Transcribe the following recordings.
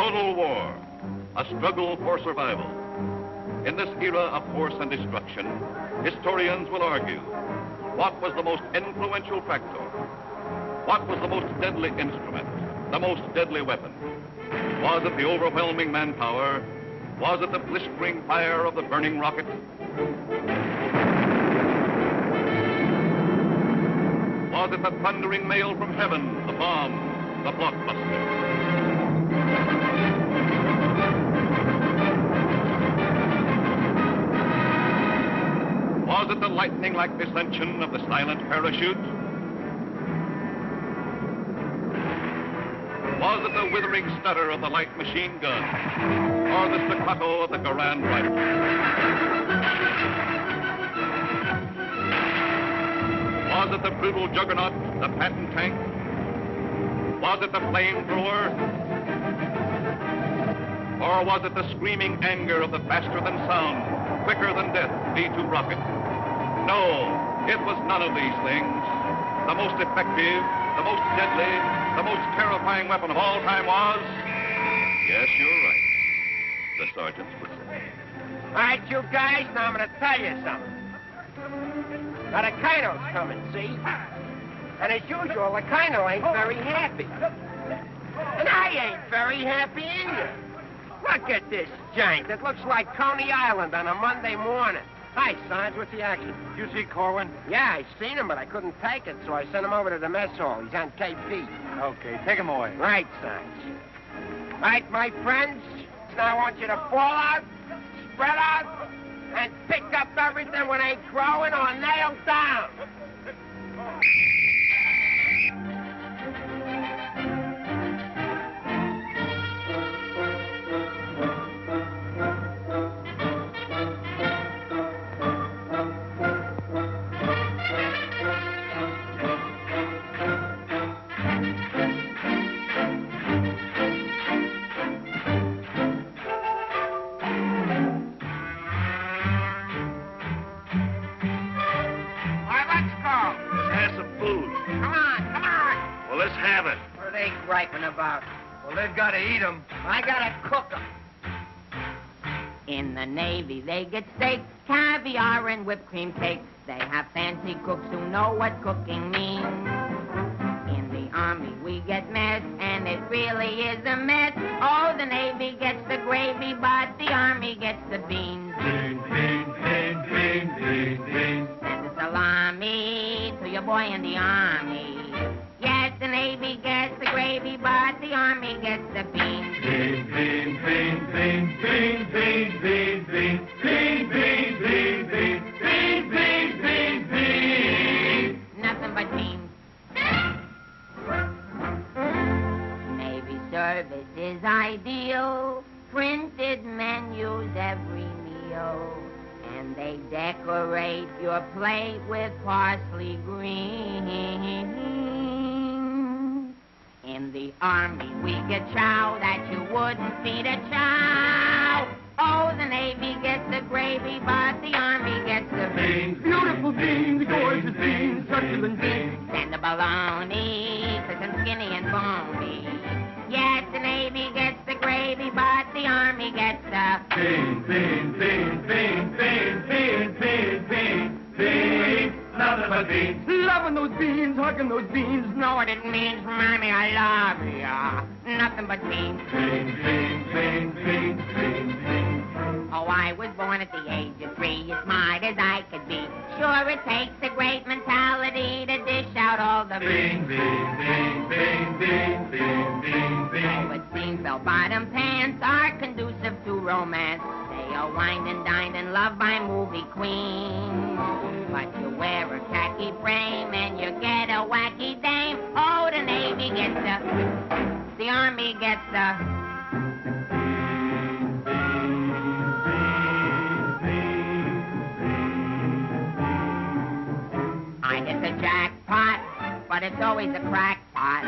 Total war, a struggle for survival. In this era of force and destruction, historians will argue, what was the most influential factor? What was the most deadly instrument, the most deadly weapon? Was it the overwhelming manpower? Was it the blistering fire of the burning rocket? Was it the thundering mail from heaven, the bomb, the blockbuster? Was it the lightning-like descension of the silent parachute? Was it the withering stutter of the light machine gun? Or the staccato of the Garand rifle? Was it the brutal juggernaut, the Patton tank? Was it the flamethrower? Or was it the screaming anger of the faster-than-sound, quicker-than-death V-2 rocket? No, it was none of these things. The most effective, the most deadly, the most terrifying weapon of all time was... Yes, you're right. The sergeant's whistle. All right, you guys, now I'm going to tell you something. Now, the Kino's coming, see? And as usual, the Kino ain't very happy. And I ain't very happy either. Look at this giant. It looks like Coney Island on a Monday morning. Hi, Sarge. What's the action? You see Corwin? Yeah, I seen him, but I couldn't take it, so I sent him over to the mess hall. He's on KP. Okay, take him away. Right, Sarge. Right, my friends? Now I want you to fall out, spread out, and pick up everything when they growing or nailed down. Griping about? Well, they've got to eat them. I gotta cook them. In the Navy, they get steak, caviar, and whipped cream cakes. They have fancy cooks who know what cooking means. In the Army, we get mess, and it really is a mess. Oh, the Navy gets the gravy, but the Army gets the beans. Beans, beans, beans, beans, beans, beans. Send a salami to your boy in the Army. Yes, the Navy gets the gravy, but the Army gets the beans. Beans, beans, beans, beans, beans, beans, beans, beans, beans, beans, beans, beans, beans, beans, beans. Nothing but beans. Navy service is ideal. Printed menus every meal. And they decorate your plate with parsley green. In the Army, we get chow that you wouldn't feed a chow. Oh, the Navy gets the gravy, but the Army gets the beans. Beautiful beans, gorgeous beans, succulent beans. And the bologna, crisp and skinny and bony. Yes, the Navy gets the gravy, but the Army gets the beans, beans, beans, beans, beans, beans, beans, beans, beans. Nothing but beans. Loving those beans, hugging those beans. Know what it means, Mommy, I love ya. Nothing but beans. Beans, beans, beans, beans, beans, beans. Oh, I was born at the age of 3, as smart as I could be. Sure, it takes a great mentality to dish out all the beans, beans, beans, beans, beans, beans, beans, beans. Oh, it seems bell-bottom pants are conducive to romance. They are wined and dined and loved by movie queens. But you wear a khaki frame and you get a wacky dame. Oh, the Navy gets the Army gets the... I get the jackpot, but it's always a crackpot.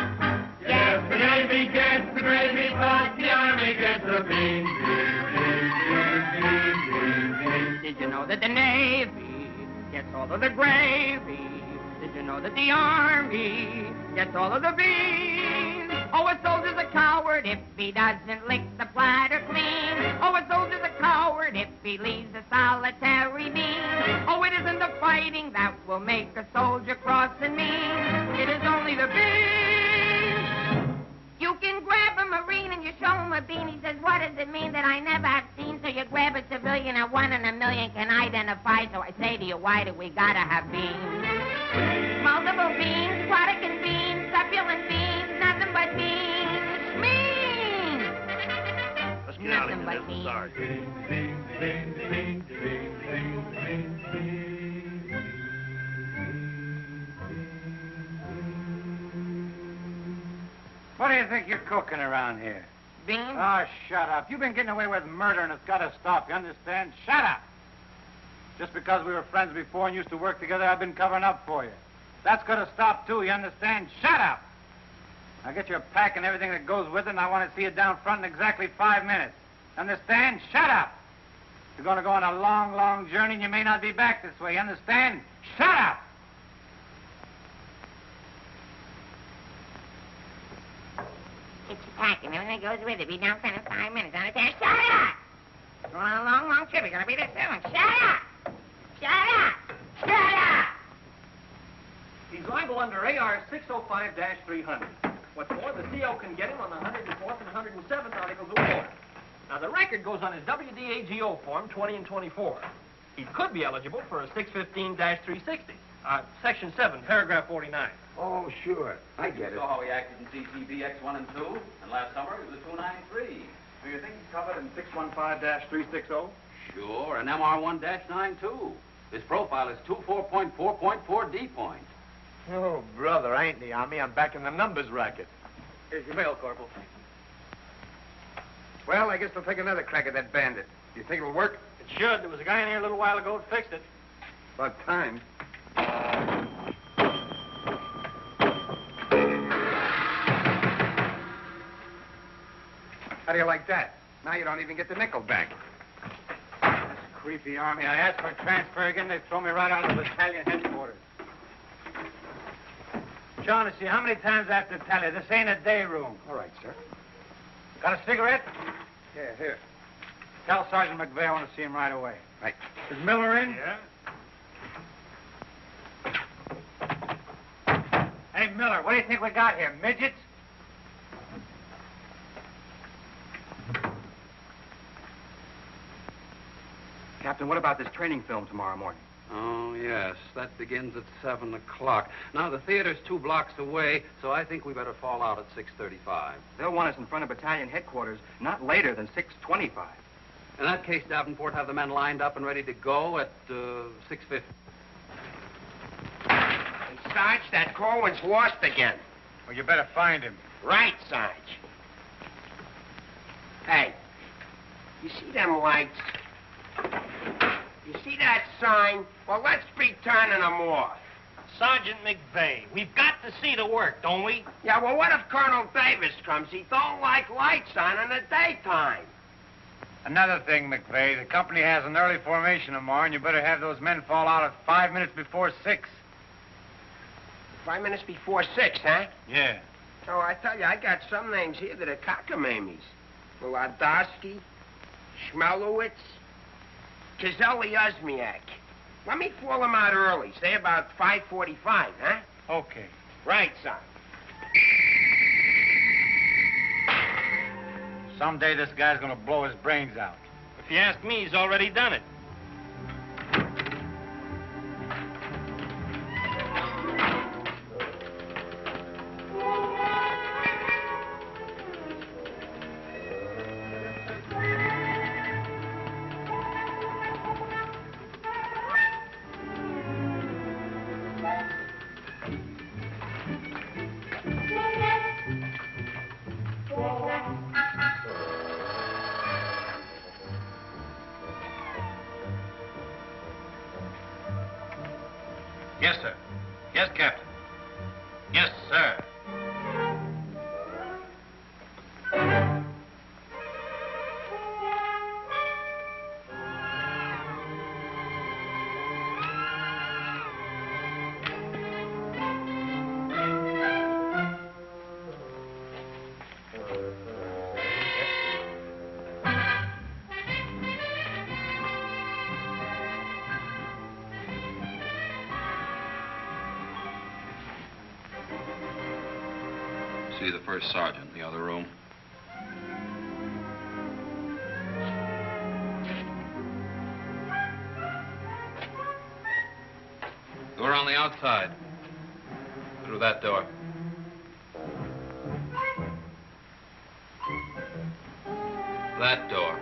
Yes, the Navy gets the gravy, but the Army gets the beans. Did you know that the Navy gets all of the gravy? Did you know that the Army gets all of the beans? Oh, a soldier's a coward if he doesn't lick the platter clean. Oh, a soldier's a coward if he leaves a solitary bean. Oh, it isn't the fighting that will make a soldier cross and mean. It is only the bean. You can grab a Marine and you show him a bean. He says, what does it mean that I never have seen? So you grab a civilian and 1 in a million can identify. So I say to you, why do we gotta have beans? Multiple beans, Protestant beans, succulent beans, nothing but beans. Beans! Let's get out of Nothing here. but This is beans. ours. What do you think you're cooking around here? Beans? Oh, shut up. You've been getting away with murder and it's got to stop, you understand? Shut up! Just because we were friends before and used to work together, I've been covering up for you. That's got to stop, too, you understand? Shut up! Now get your pack and everything that goes with it, and I want to see you down front in exactly 5 minutes. Understand? Shut up! You're going to go on a long, long journey, and you may not be back this way, you understand? Shut up! Get your pack and everything that goes with it. Be down front in 5 minutes. Understand? Shut up! Going on a long, long trip. You're gonna be there soon. Shut up! Shut up! Shut up! He's liable under AR 605-300. What's more, the CO can get him on the 104th and 107th Articles of War. Now, the record goes on his WDAGO form 20 and 24. He could be eligible for a 615-360. Section 7, paragraph 49. Oh, sure. I get it. saw how he acted in CTB X1 and 2, and last summer he was a 293. Do you think he's covered in 615-360? Sure, and MR1-9 too. His profile is 24.4.4 D point. Oh, brother, I ain't in the Army. I'm back in the numbers racket. Here's your mail, Corporal. Well, I guess they'll take another crack at that bandit. Do you think it'll work? It should. There was a guy in here a little while ago that fixed it. About time. How do you like that? Now you don't even get the nickel back. This creepy Army. I asked for a transfer again. They throw me right out of the battalion headquarters. Shaughnessy, how many times I have to tell you? This ain't a day room. All right, sir. Got a cigarette? Yeah, here. Tell Sergeant McVeigh I want to see him right away. Right. Is Miller in? Yeah. Hey, Miller, what do you think we got here? Midgets? Captain, what about this training film tomorrow morning? Oh, yes. That begins at 7 o'clock. Now, the theater's 2 blocks away, so I think we better fall out at 6:35. They'll want us in front of battalion headquarters not later than 6:25. In that case, Davenport, have the men lined up and ready to go at 6:50. Hey, Sarge, that Corwin's lost again. Well, you better find him. Right, Sarge. Hey, you see them lights? You see that sign? Well, let's be turning them off. Sergeant McVeigh, we've got to see the work, don't we? Yeah, well, what if Colonel Davis comes? He don't like lights on in the daytime. Another thing, McVeigh, the company has an early formation tomorrow, and you better have those men fall out at 5 minutes before 6. 5 minutes before 6, huh? Yeah. Oh, I tell you, I got some names here that are cockamammies. Wladowski, Schmelowitz, Kazelli Osmiak. Let me fall them out early, say about 5:45, huh? Okay. Right, son. Someday this guy's gonna blow his brains out. If you ask me, he's already done it. Yes, sir. Yes, Captain. Yes, sir. see the first sergeant in the other room. Door on the outside. Through that door. That door.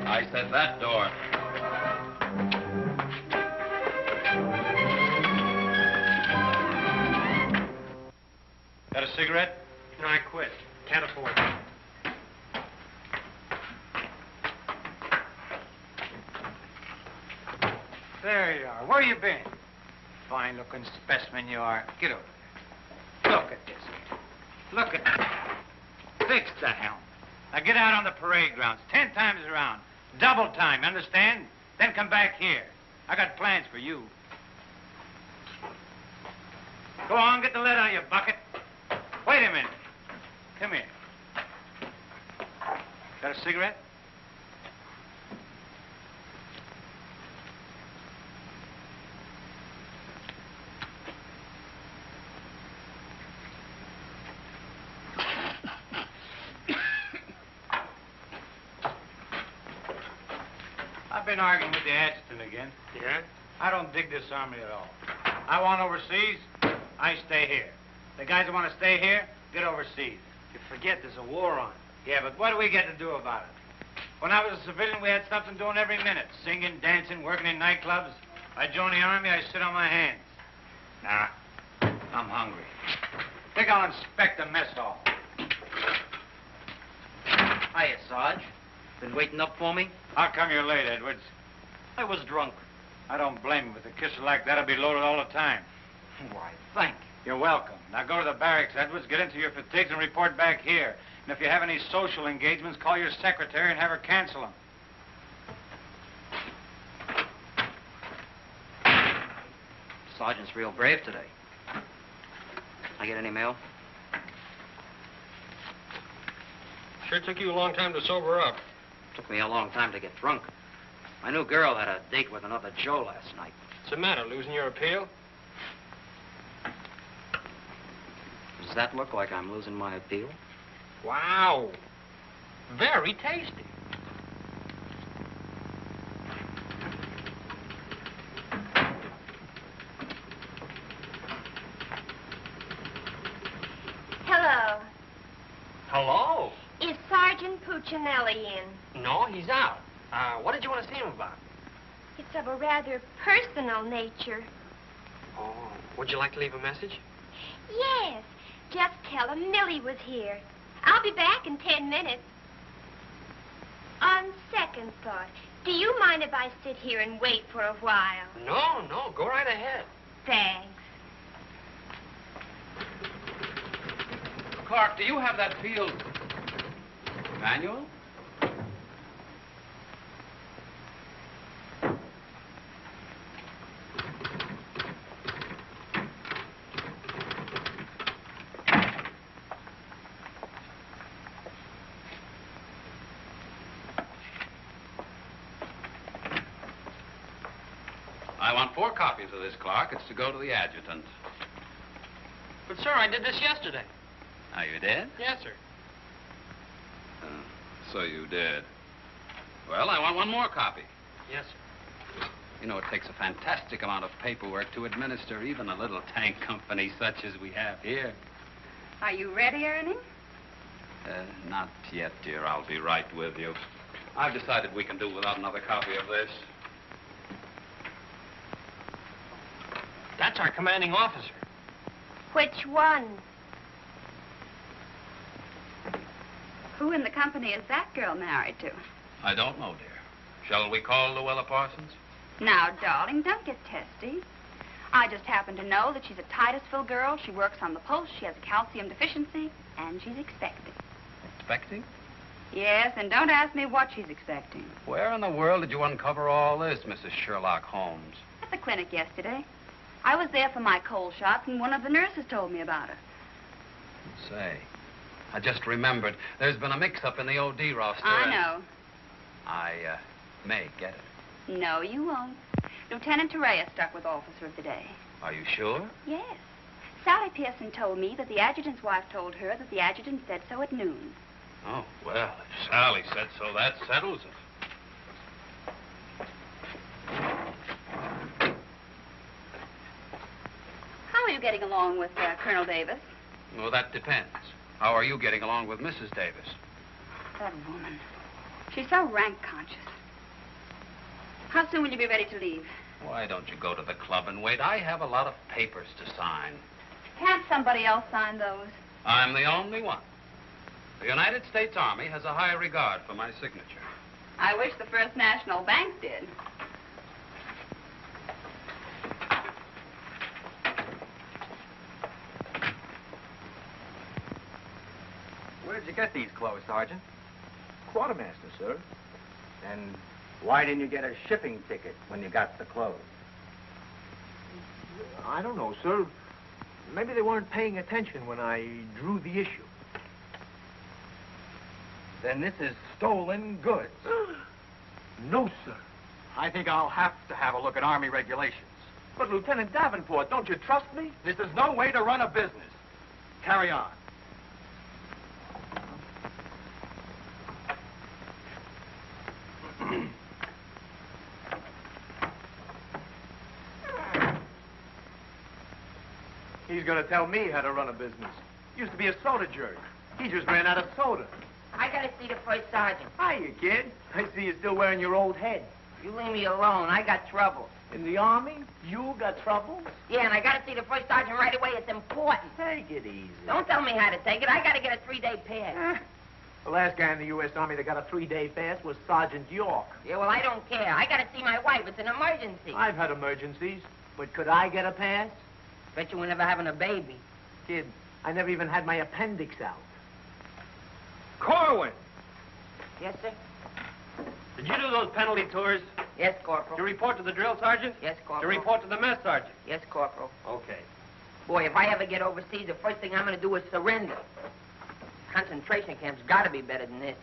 I said that door. Got a cigarette? No, I quit. Can't afford it. There you are. Where you been? Fine-looking specimen you are. Get over there. Look at this. Look at that. Fix the helm. Now get out on the parade grounds 10 times around. Double time, understand? Then come back here. I got plans for you. Go on, get the lead out of your bucket. Wait a minute. Come here. Got a cigarette? I've been arguing with the adjutant again. Yeah? I don't dig this army at all. I want overseas, I stay here. The guys that want to stay here, get overseas. You forget there's a war on. Yeah, but what do we get to do about it? When I was a civilian, we had something doing every minute. Singing, dancing, working in nightclubs. I joined the army, I sit on my hands. Nah, I'm hungry. Think I'll inspect the mess hall. Hiya, Sarge. Been waiting up for me? How come you're late, Edwards? I was drunk. I don't blame you. With a kisser like that, I'll be loaded all the time. Why, thank you. You're welcome. Now go to the barracks, Edwards, get into your fatigues and report back here. And if you have any social engagements, call your secretary and have her cancel them. Sergeant's real brave today. I get any mail? Sure took you a long time to sober up. Took me a long time to get drunk. My new girl had a date with another Joe last night. What's the matter, losing your appeal? Does that look like I'm losing my appeal? Wow. Very tasty. Hello. Hello. Is Sergeant Puccinelli in? No, he's out. What did you want to see him about? It's of a rather personal nature. Oh, would you like to leave a message? Yes. Just tell him Millie was here. I'll be back in 10 minutes. On second thought, do you mind if I sit here and wait for a while? No, go right ahead. Thanks. Clark, do you have that field manual? I want 4 copies of this, Clark. It's to go to the adjutant. But, sir, I did this yesterday. Oh, you did? Yes, sir. So you did. Well, I want 1 more copy. Yes, sir. You know, it takes a fantastic amount of paperwork to administer even a little tank company such as we have here. Are you ready, Ernie? Not yet, dear. I'll be right with you. I've decided we can do without another copy of this. That's our commanding officer. Which one? Who in the company is that girl married to? I don't know, dear. Shall we call Luella Parsons? Now, darling, don't get testy. I just happen to know that she's a Titusville girl. She works on the post. She has a calcium deficiency, and she's expecting. Expecting? Yes, and don't ask me what she's expecting. Where in the world did you uncover all this, Mrs. Sherlock Holmes? At the clinic yesterday. I was there for my cold shot, and one of the nurses told me about her. Say, I just remembered. There's been a mix-up in the OD roster. I know. I may get it. No, you won't. Lieutenant Torrea stuck with officer of the day. Are you sure? Yes. Sally Pearson told me that the adjutant's wife told her that the adjutant said so at noon. Oh, well, if Sally said so, that settles it. How are you getting along with Colonel Davis? Well, that depends. How are you getting along with Mrs. Davis? That woman. She's so rank conscious. How soon will you be ready to leave? Why don't you go to the club and wait? I have a lot of papers to sign. Can't somebody else sign those? I'm the only one. The United States Army has a high regard for my signature. I wish the First National Bank did. Where'd you get these clothes, Sergeant? Quartermaster, sir. And why didn't you get a shipping ticket when you got the clothes? I don't know, sir. Maybe they weren't paying attention when I drew the issue. Then this is stolen goods. No, sir. I think I'll have to have a look at Army regulations. But, Lieutenant Davenport, don't you trust me? This is no way to run a business. Carry on. He's going to tell me how to run a business. Used to be a soda jerk. He just ran out of soda. I gotta see the first sergeant. Hiya, kid. I see you're still wearing your old head. You leave me alone. I got trouble. In the Army? You got trouble? Yeah, and I gotta see the first sergeant right away. It's important. Take it easy. Don't tell me how to take it. I gotta get a 3-day pass. The last guy in the U.S. Army that got a 3-day pass was Sergeant York. Yeah, well, I don't care. I gotta see my wife. It's an emergency. I've had emergencies, but could I get a pass? Bet you were never having a baby. Kid, I never even had my appendix out. Corwin! Yes, sir? Did you do those penalty tours? Yes, Corporal. Did you report to the drill sergeant? Yes, Did Corporal. you report to the mess sergeant? Yes, Corporal. Okay. Boy, if I ever get overseas, the first thing I'm gonna do is surrender. Concentration camp's gotta be better than this.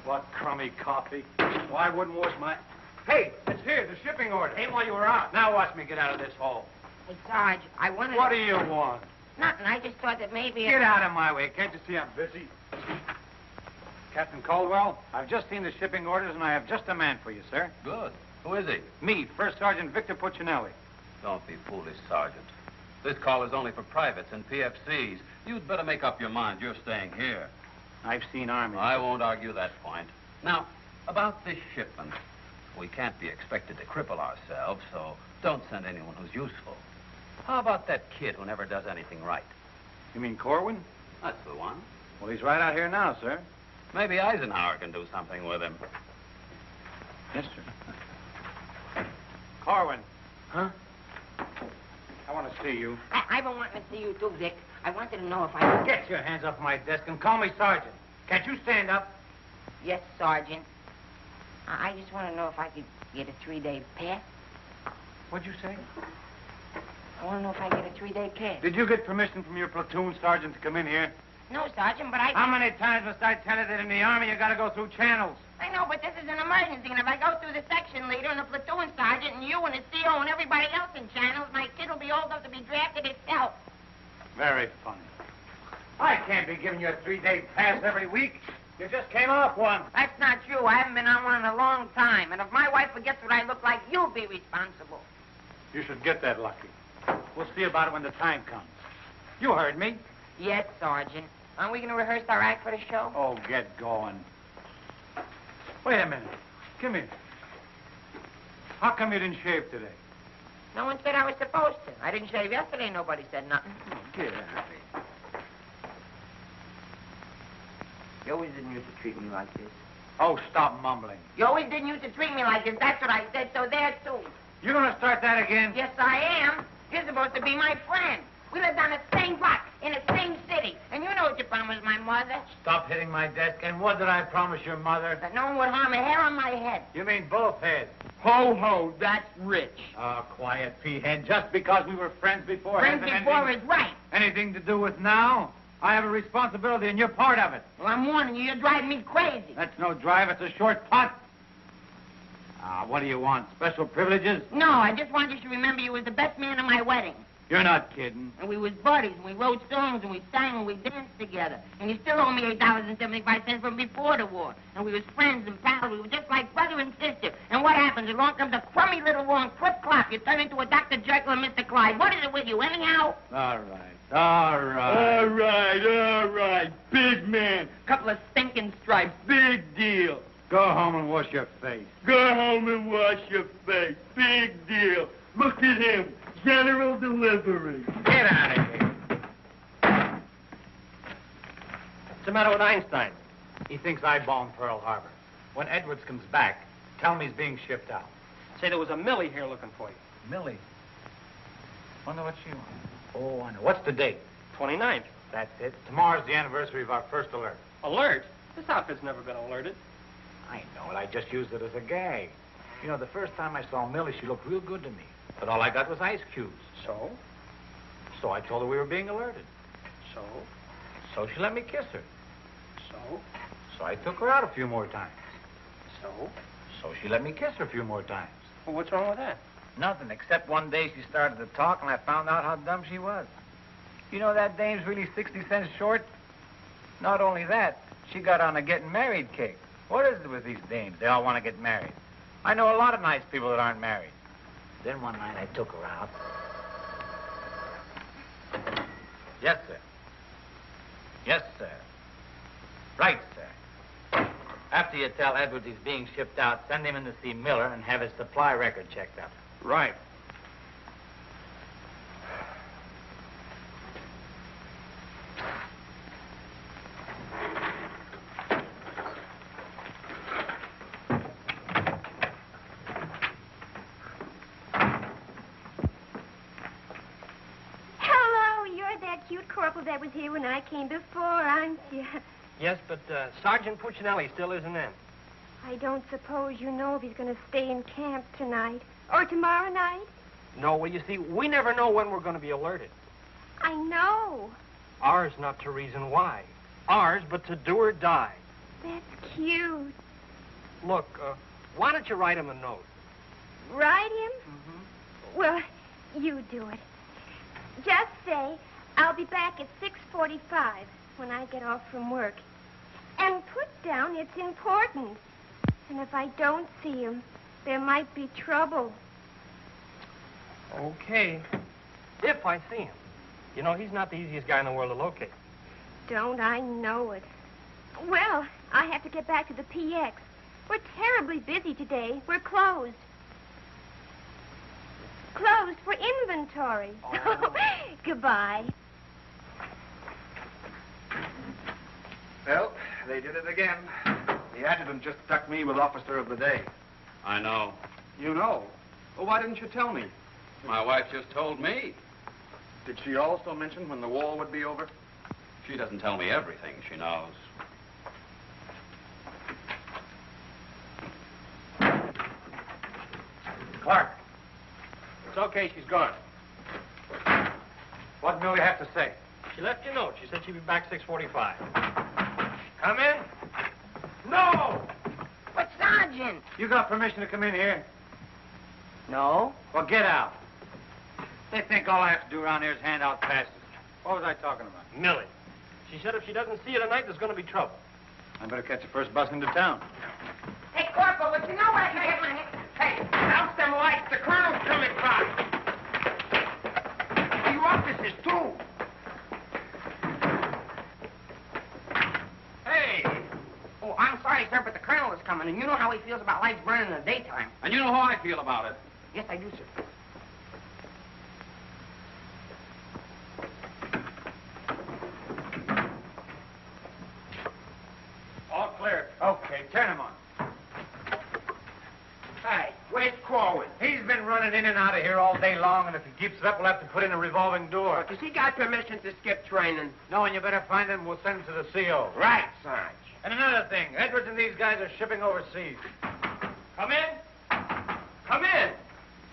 What crummy coffee. Well, I wouldn't wash my... Hey, it's here, the shipping order. Ain't while you were out. Now watch me get out of this hole. Hey, Sarge, I wanted... What do you want? Nothing. I just thought that maybe... Get out of my way. Can't you see I'm busy? Captain Caldwell, I've just seen the shipping orders, and I have just a man for you, sir. Good. Who is he? Me, First Sergeant Victor Puccinelli. Don't be foolish, Sergeant. This call is only for privates and PFCs. You'd better make up your mind. You're staying here. I've seen Army. I won't argue that point. Now, about this shipment. We can't be expected to cripple ourselves, so don't send anyone who's useful. How about that kid who never does anything right? You mean Corwin? That's the one. Well, he's right out here now, sir. Maybe Eisenhower can do something with him. Yes, sir. Corwin. Huh? I want to see you. I've been wanting to see you too, Vic. I wanted to know if I could... Get your hands off my desk and call me Sergeant. Can't you stand up? Yes, Sergeant. I just want to know if I could get a 3-day pass. What'd you say? I want to know if I get a 3-day pass. Did you get permission from your platoon sergeant to come in here? No, Sergeant, but I... How many times must I tell you that in the Army you gotta go through channels? I know, but this is an emergency, and if I go through the section leader and the platoon sergeant and you and the CO and everybody else in channels, my kid will be old enough to be drafted itself. Very funny. I can't be giving you a 3-day pass every week. You just came off one. That's not true. I haven't been on one in a long time, and if my wife forgets what I look like, you'll be responsible. You should get that lucky. We'll see about it when the time comes. You heard me. Yes, Sergeant. Aren't we going to rehearse our act for the show? Oh, get going. Wait a minute. Come here. How come you didn't shave today? No one said I was supposed to. I didn't shave yesterday. Nobody said nothing. Get out of here. You always didn't used to treat me like this. Oh, stop mumbling. You always didn't used to treat me like this. That's what I said, so there, too. You gonna start that again? Yes, I am. You're supposed to be my friend. We lived on the same block, in the same city. And you know what you promised my mother. Stop hitting my desk. And what did I promise your mother? That no one would harm a hair on my head. You mean both heads? Ho, ho, that's rich. Oh, quiet, P-head. Just because we were friends before... Friends before is right. Anything to do with now? I have a responsibility, and you're part of it. Well, I'm warning you, you're driving me crazy. That's no drive. It's a short putt. What do you want? Special privileges? No, I just want you to remember you was the best man at my wedding. You're not kidding. And we was buddies, and we wrote songs, and we sang, and we danced together. And you still owe me $8.75 from before the war. And we was friends and pals. We were just like brother and sister. And what happens? Along comes a crummy little wrong clip-clop. You turn into a Dr. Jekyll and Mr. Clyde. What is it with you, anyhow? All right. All right. Big man. Couple of stinking stripes. Big deal. Go home and wash your face. Go home and wash your face. Big deal. Look at him. General delivery. Get out of here. What's the matter with Einstein? He thinks I bombed Pearl Harbor. When Edwards comes back, tell him he's being shipped out. Say there was a Millie here looking for you. Millie? Wonder what she wants. Oh, I know. What's the date? 29th. That's it. Tomorrow's the anniversary of our first alert. Alert? This outfit's never been alerted. I know it. I just used it as a gag. You know, the first time I saw Millie, she looked real good to me. But all I got was ice cubes. So? So I told her we were being alerted. So? So she let me kiss her. So? So I took her out a few more times. So? So she let me kiss her a few more times. Well, what's wrong with that? Nothing, except one day she started to talk and I found out how dumb she was. You know that dame's really 60 cents short? Not only that, she got on a getting married kick. What is it with these dames? They all want to get married. I know a lot of nice people that aren't married. Then one night I took her out. Yes, sir. Yes, sir. Right, sir. After you tell Edwards he's being shipped out, send him in to see Miller and have his supply record checked out. Right. That was here when I came before, aren't you? Yes, but Sergeant Puccinelli still isn't in. I don't suppose you know if he's going to stay in camp tonight or tomorrow night? No, well, you see, we never know when we're going to be alerted. I know. Ours not to reason why. Ours, but to do or die. That's cute. Look, why don't you write him a note? Write him? Mm-hmm. Well, you do it. Just say, I'll be back at 6:45 when I get off from work. And put down it's important. And if I don't see him, there might be trouble. Okay. If I see him. You know, he's not the easiest guy in the world to locate. Don't I know it? Well, I have to get back to the PX. We're terribly busy today. We're closed. Closed for inventory. Oh. Goodbye. Well, they did it again. The adjutant just stuck me with Officer of the Day. I know. You know? Well, why didn't you tell me? My wife just told me. Did she also mention when the war would be over? She doesn't tell me everything she knows. Clark. It's okay, she's gone. What did Millie have to say? She left you a note. She said she'd be back 6:45. Come in. No! But, Sergeant! You got permission to come in here? No. Well, get out. They think all I have to do around here is hand out passes. What was I talking about? Millie. She said if she doesn't see you tonight, there's going to be trouble. I better catch the first bus into town. Hey, Corporal, would you know where I can get my hand? Hey, out them lights. The colonel's coming by. You officers, too. Hey! Oh, I'm sorry, sir, but the colonel is coming, and you know how he feels about lights burning in the daytime. And you know how I feel about it. Yes, I do, sir. running in and out of here all day long, and if he keeps it up, we'll have to put in a revolving door. Does he got permission to skip training? No, and you better find him. We'll send him to the CO. Right, Sarge. And another thing, Edwards and these guys are shipping overseas. Come in. Come in.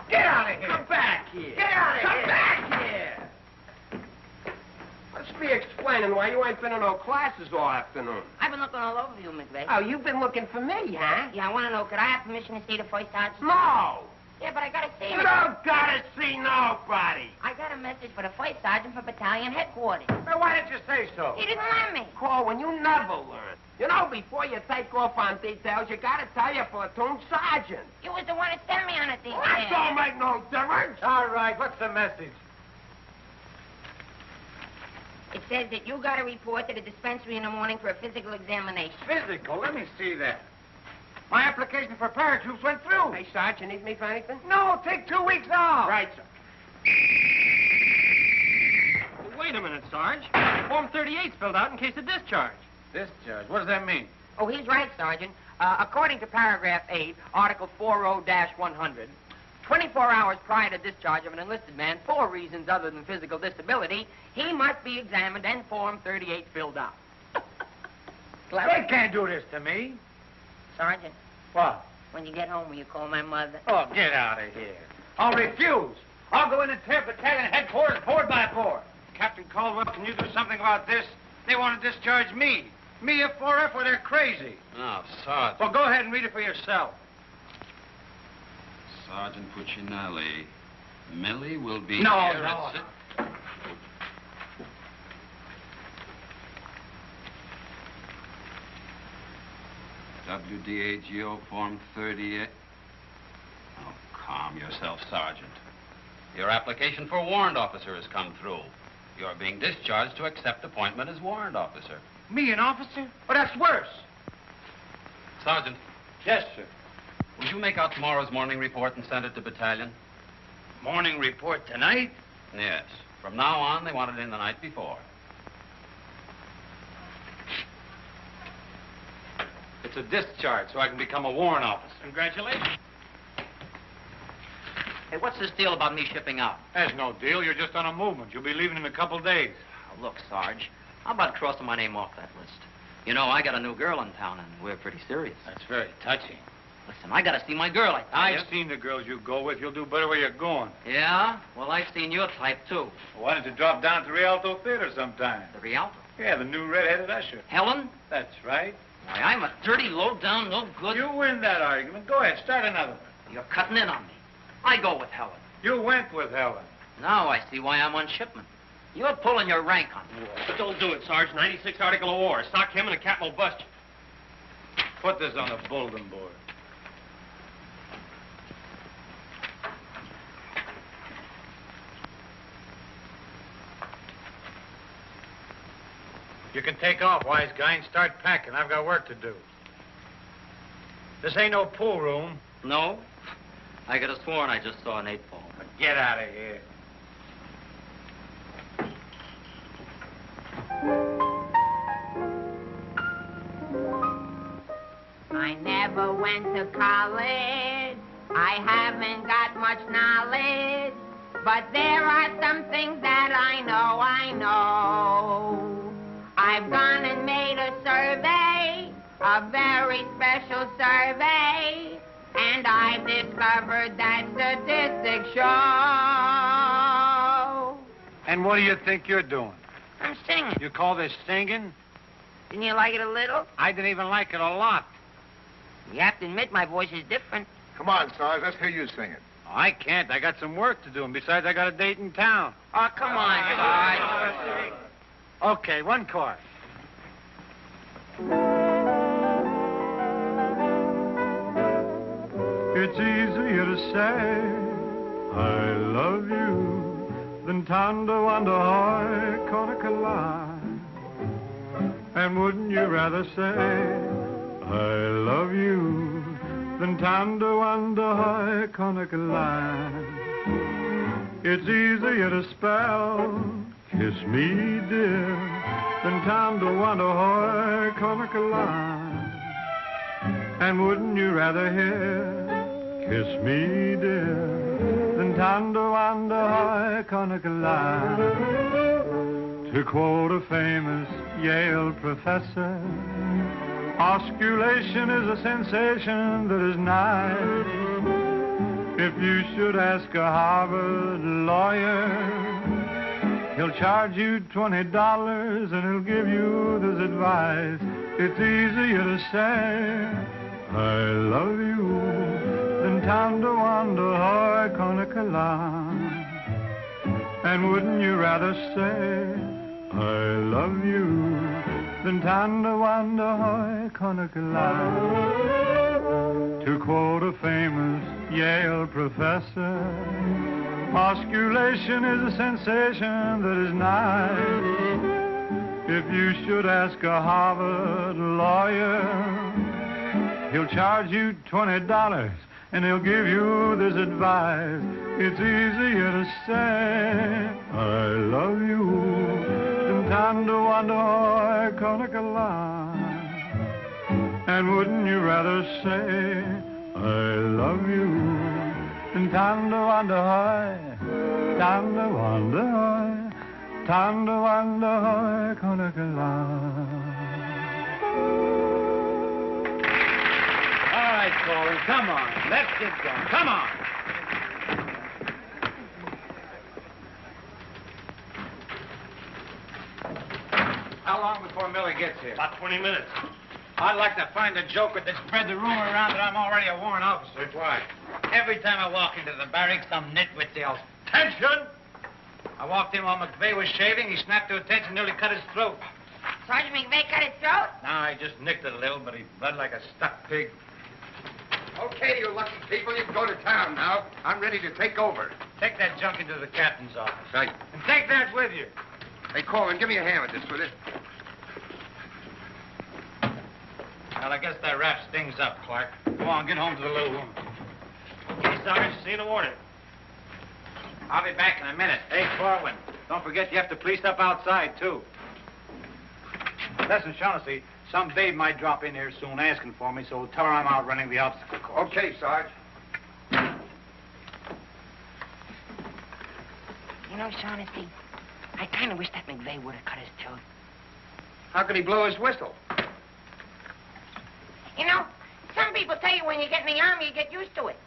Get out of here. Come back here. Get out of here. Come back here. Let's be explaining why you ain't been in no classes all afternoon. I've been looking all over you, McVeigh. Oh, you've been looking for me, huh? Yeah, I want to know, could I have permission to see the first sergeant? No. Yeah, but I got to see You him. don't gotta see nobody. I got a message for the first sergeant for battalion headquarters. Now, why didn't you say so? He didn't let me. Corwin, you never learn. You know, before you take off on details, you gotta tell your platoon sergeant. You was the one that sent me on a detail. That don't make no difference. All right, what's the message? It says that you got to report to the dispensary in the morning for a physical examination. Physical? Let me see that. My application for paratroops went through. Hey, Sarge, you need me for anything? No, take 2 weeks off. Right, sir. Well, wait a minute, Sarge. Form 38's filled out in case of discharge. Discharge? What does that mean? Oh, he's right, Sergeant. According to paragraph 8, Article 40-100, 24 hours prior to discharge of an enlisted man for reasons other than physical disability, he must be examined and Form 38 filled out. They can't do this to me. Sergeant, What? when you get home, will you call my mother? Oh, get out of here. I'll refuse. I'll go in and tear battalion headquarters board by board. Captain Caldwell, can you do something about this? They want to discharge me. Me, a 4F, or they're crazy. Now, Sergeant. Well, go ahead and read it for yourself. Sergeant Puccinelli. Millie will be No, here no. at WDAGO Form 38. Oh, calm yourself, Sergeant. Your application for warrant officer has come through. You're being discharged to accept appointment as warrant officer. Me, an officer? Oh, that's worse. Sergeant, Yes, sir. will you make out tomorrow's morning report and send it to battalion? Morning report tonight? Yes. From now on, they want it in the night before. It's a discharge, so I can become a warrant officer. Congratulations. Hey, what's this deal about me shipping out? There's no deal. You're just on a movement. You'll be leaving in a couple days. Oh, look, Sarge, how about crossing my name off that list? You know, I got a new girl in town, and we're pretty serious. That's very touching. Listen, I got to see my girl, I tell you. I've seen the girls you go with. You'll do better where you're going. Yeah? Well, I've seen your type, too. Why don't you drop down to Rialto Theater sometime? The Rialto. Yeah, the new red-headed usher. Helen? That's right. Why, I'm a dirty, low-down, no good... You win that argument. Go ahead, start another one. You're cutting in on me. I go with Helen. You went with Helen. Now I see why I'm on shipment. You're pulling your rank on me. Don't do it, Sarge. 96 Article of War. Sock him and the captain will bust you. Put this on the bulletin board. You can take off, wise guy, and start packing. I've got work to do. This ain't no pool room. No? I could have sworn I just saw an 8-ball. Get out of here. I never went to college. I haven't got much knowledge. But there are some things that I know. I've gone and made a survey, a very special survey, and I've discovered that statistics show. And what do you think you're doing? I'm singing. You call this singing? Didn't you like it a little? I didn't even like it a lot. You have to admit my voice is different. Come on, Sarge, let's hear you sing it. Oh, I can't. I got some work to do, and besides, I got a date in town. Oh, come on, Sarge. Okay, one chord. It's easier to say I love you than tanto under high Conacola. And wouldn't you rather say I love you than tanto under high Conacola? It's easier to spell kiss me dear than tanto under high Conacola. And wouldn't you rather hear kiss me, dear, then tando ando hoi konakala. To quote a famous Yale professor, osculation is a sensation that is nice. If you should ask a Harvard lawyer, he'll charge you $20 and he'll give you this advice. It's easier to say, I love you, than tando ando hoi konakala. And wouldn't you rather say, I love you, than tando ando hoi konakala? To quote a famous Yale professor, osculation is a sensation that is nice. If you should ask a Harvard lawyer, he'll charge you $20 and he'll give you this advice. It's easier to say, I love you, than tando ando hoi konakala. And wouldn't you rather say, I love you, than tando ando hoi, tando ando hoi, tando ando hoi konakala. All right, Colin, come on. Let's get going. Come on. How long before Millie gets here? About 20 minutes. I'd like to find a joker that spread the rumor around that I'm already a warrant officer. Why? Every time I walk into the barracks, some nitwit yells, "Attention!" I walked in while McVeigh was shaving. He snapped to attention, nearly cut his throat. Sergeant McVeigh cut his throat? No, I just nicked it a little, but he bled like a stuck pig. Okay, you lucky people, you can go to town now. I'm ready to take over. Take that junk into the captain's office. Right. And take that with you. Hey, Colin, give me a hand with this, will you? Well, I guess that wraps things up, Clark. Go on, get home to the little woman. Okay, Sarge, see you in the morning. I'll be back in a minute. Hey, Corwin, don't forget you have to police up outside, too. Listen, Shaughnessy, some babe might drop in here soon asking for me, so tell her I'm out running the obstacle course. Okay, Sarge. You know, Shaughnessy, I kind of wish that McVeigh would have cut his throat. How can he blow his whistle? You know, some people tell you when you get in the army, you get used to it.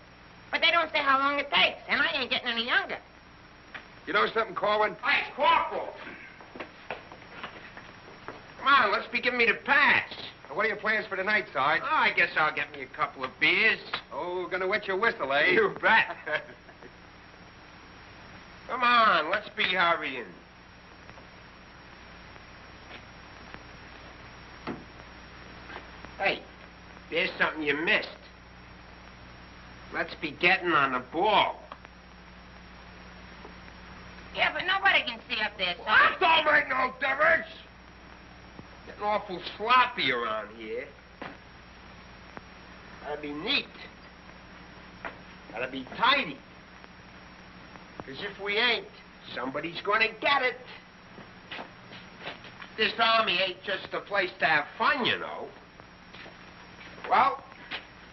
But they don't say how long it takes, and I ain't getting any younger. You know something, Corwin? Hey, Corporal! Come on, let's be giving me the patch. What are your plans for tonight, Sarge? Oh, I guess I'll get me a couple of beers. Oh, gonna wet your whistle, eh? You bet. Come on, let's be hurrying. Hey, there's something you missed. Let's be getting on the ball. Yeah, but nobody can see up there, son. That don't make no difference. Getting awful sloppy around here. Gotta be neat. Gotta be tidy. 'Cause if we ain't, somebody's gonna get it. This army ain't just a place to have fun, you know. Well,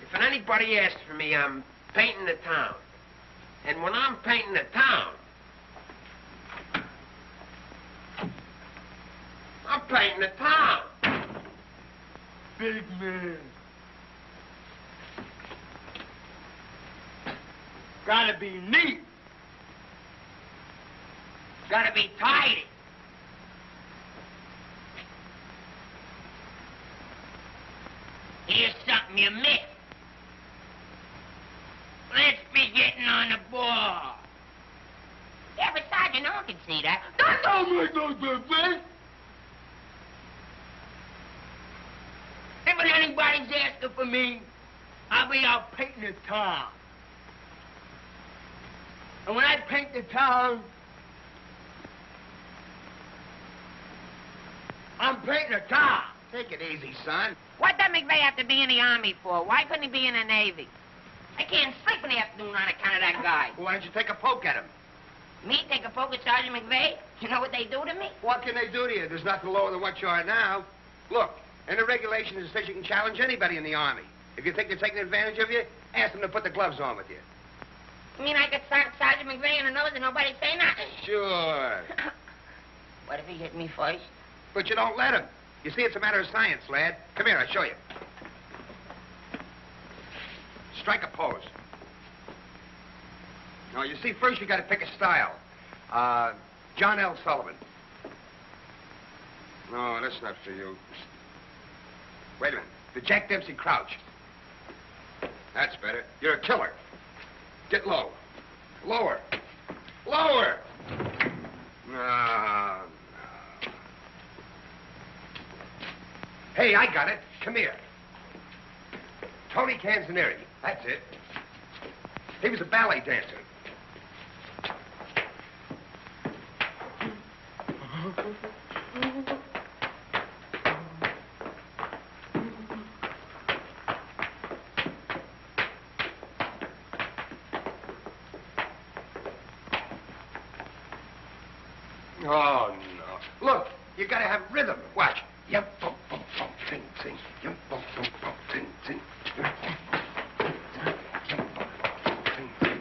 if anybody asks for me, I'm painting the town. And when I'm painting the town, I'm painting the town. Big man. Gotta be neat. Gotta be tidy. Here's something you missed. Let's be getting on the ball. Yeah, but Sergeant, no one can see that. That don't make no difference. If anybody's asking for me, I'll be out painting the town. And when I paint the town, I'm painting the town. Take it easy, son. What does McVeigh have to be in the Army for? Why couldn't he be in the Navy? I can't sleep in the afternoon on account of that guy. Why don't you take a poke at him? Me take a poke at Sergeant McVeigh? You know what they do to me? What can they do to you? There's nothing lower than what you are now. Look, and the regulation is that you can challenge anybody in the Army. If you think they're taking advantage of you, Ask them to put the gloves on with you. You mean I could start Sergeant McVeigh in the nose and nobody say nothing? Sure. What if he hit me first? But you don't let him. You see, it's a matter of science, lad. Come here, I'll show you. Strike a pose. No, you see, first you got to pick a style. John L. Sullivan. No, that's not for you. Wait a minute. The Jack Dempsey Crouch. That's better. You're a killer. Get low. Lower. Lower. No. Hey, I got it. Come here. Tony Canzoneri. That's it. He was a ballet dancer. Oh, no. Look, you gotta have rhythm. Watch. Yum, bum, bum, bum, ting, ting. Yum, bum, bum, bum, ting, ting. Yum, bum, bum, yum, bum, bum, ting, ting.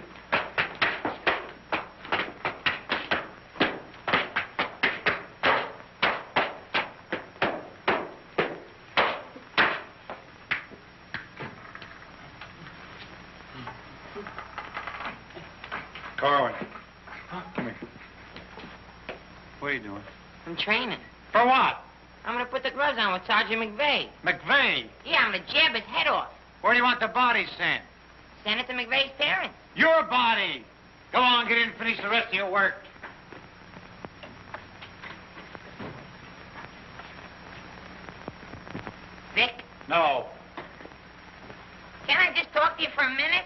Corwin. Come here. What are you doing? I'm training. For what? I'm gonna put the gloves on with Sergeant McVeigh. McVeigh. Yeah, I'm gonna jab his head off. Where do you want the body sent? Send it to McVeigh's parents. Your body. Go on, get in and finish the rest of your work. Vic, No. can I just talk to you for a minute?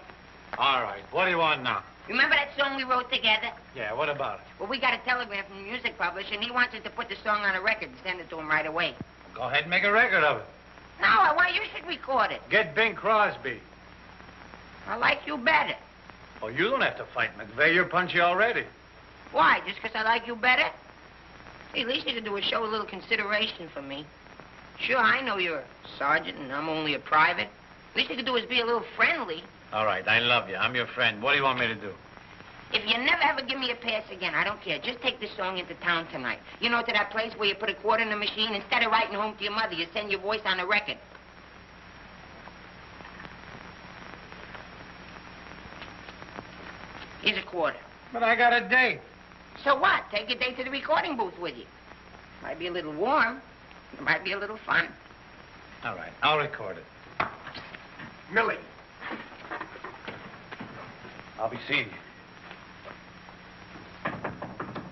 All right. What do you want now? Remember that song we wrote together? Yeah, what about it? Well, we got a telegram from the music publisher, and he wants us to put the song on a record and send it to him right away. Go ahead and make a record of it. No, I want you should record it. Get Bing Crosby. I like you better. Oh, you don't have to fight McVeigh. You're punchy already. Why? Just 'cause I like you better? Hey, at least you could do is show a little consideration for me. Sure, I know you're a sergeant and I'm only a private. At least you could do is be a little friendly. All right, I love you. I'm your friend. What do you want me to do? If you never ever give me a pass again, I don't care. Just take this song into town tonight. You know, to that place where you put a quarter in the machine. Instead of writing home to your mother, you send your voice on a record. Here's a quarter. But I got a date. So what? Take your date to the recording booth with you. Might be a little warm. It might be a little fun. All right, I'll record it. Millie. I'll be seeing you.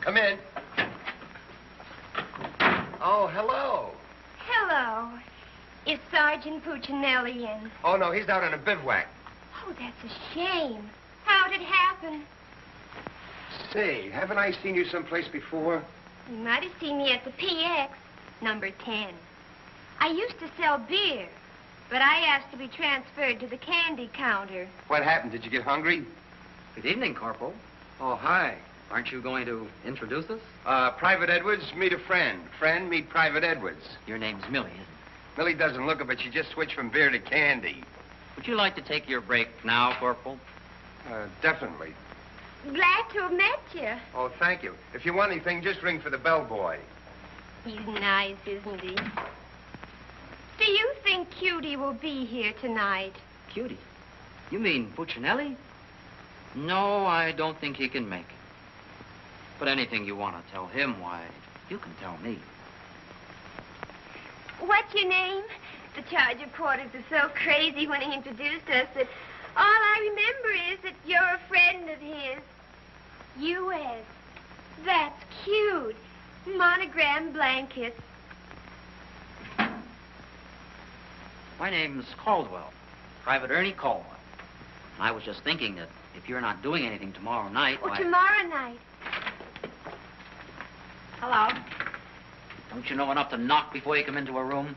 Come in. Oh, hello. Hello. Is Sergeant Puccinelli in? Oh, no, he's out on a bivouac. Oh, that's a shame. How'd it happen? Say, haven't I seen you someplace before? You might have seen me at the PX, number 10. I used to sell beer, but I asked to be transferred to the candy counter. What happened? Did you get hungry? Good evening, Corporal. Oh, hi. Aren't you going to introduce us? Private Edwards, meet a friend. Friend, meet Private Edwards. Your name's Millie, isn't it? Millie doesn't look it, but she just switched from beer to candy. Would you like to take your break now, Corporal? Definitely. Glad to have met you. Oh, thank you. If you want anything, just ring for the bellboy. He's nice, isn't he? Do you think Cutie will be here tonight? Cutie? You mean Puccinelli? No, I don't think he can make it. But anything you want to tell him, why, you can tell me. What's your name? The charge reporters are so crazy when he introduced us that all I remember is that you're a friend of his. U.S. That's cute. Monogram blankets. My name's Caldwell, Private Ernie Caldwell. I was just thinking that if you're not doing anything tomorrow night, Oh, why... tomorrow night. Hello. Don't you know enough to knock before you come into a room?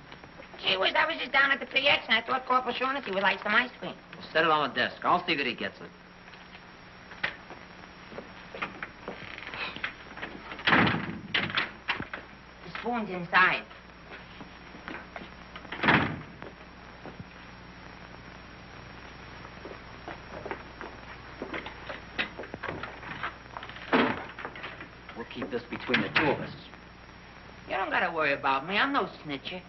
Gee whiz, I was just down at the PX and I thought Corporal Shaughnessy would like some ice cream. Well, set it on the desk. I'll see that he gets it. The spoon's inside. We'll keep this between the two of us. You don't gotta worry about me. I'm no snitcher.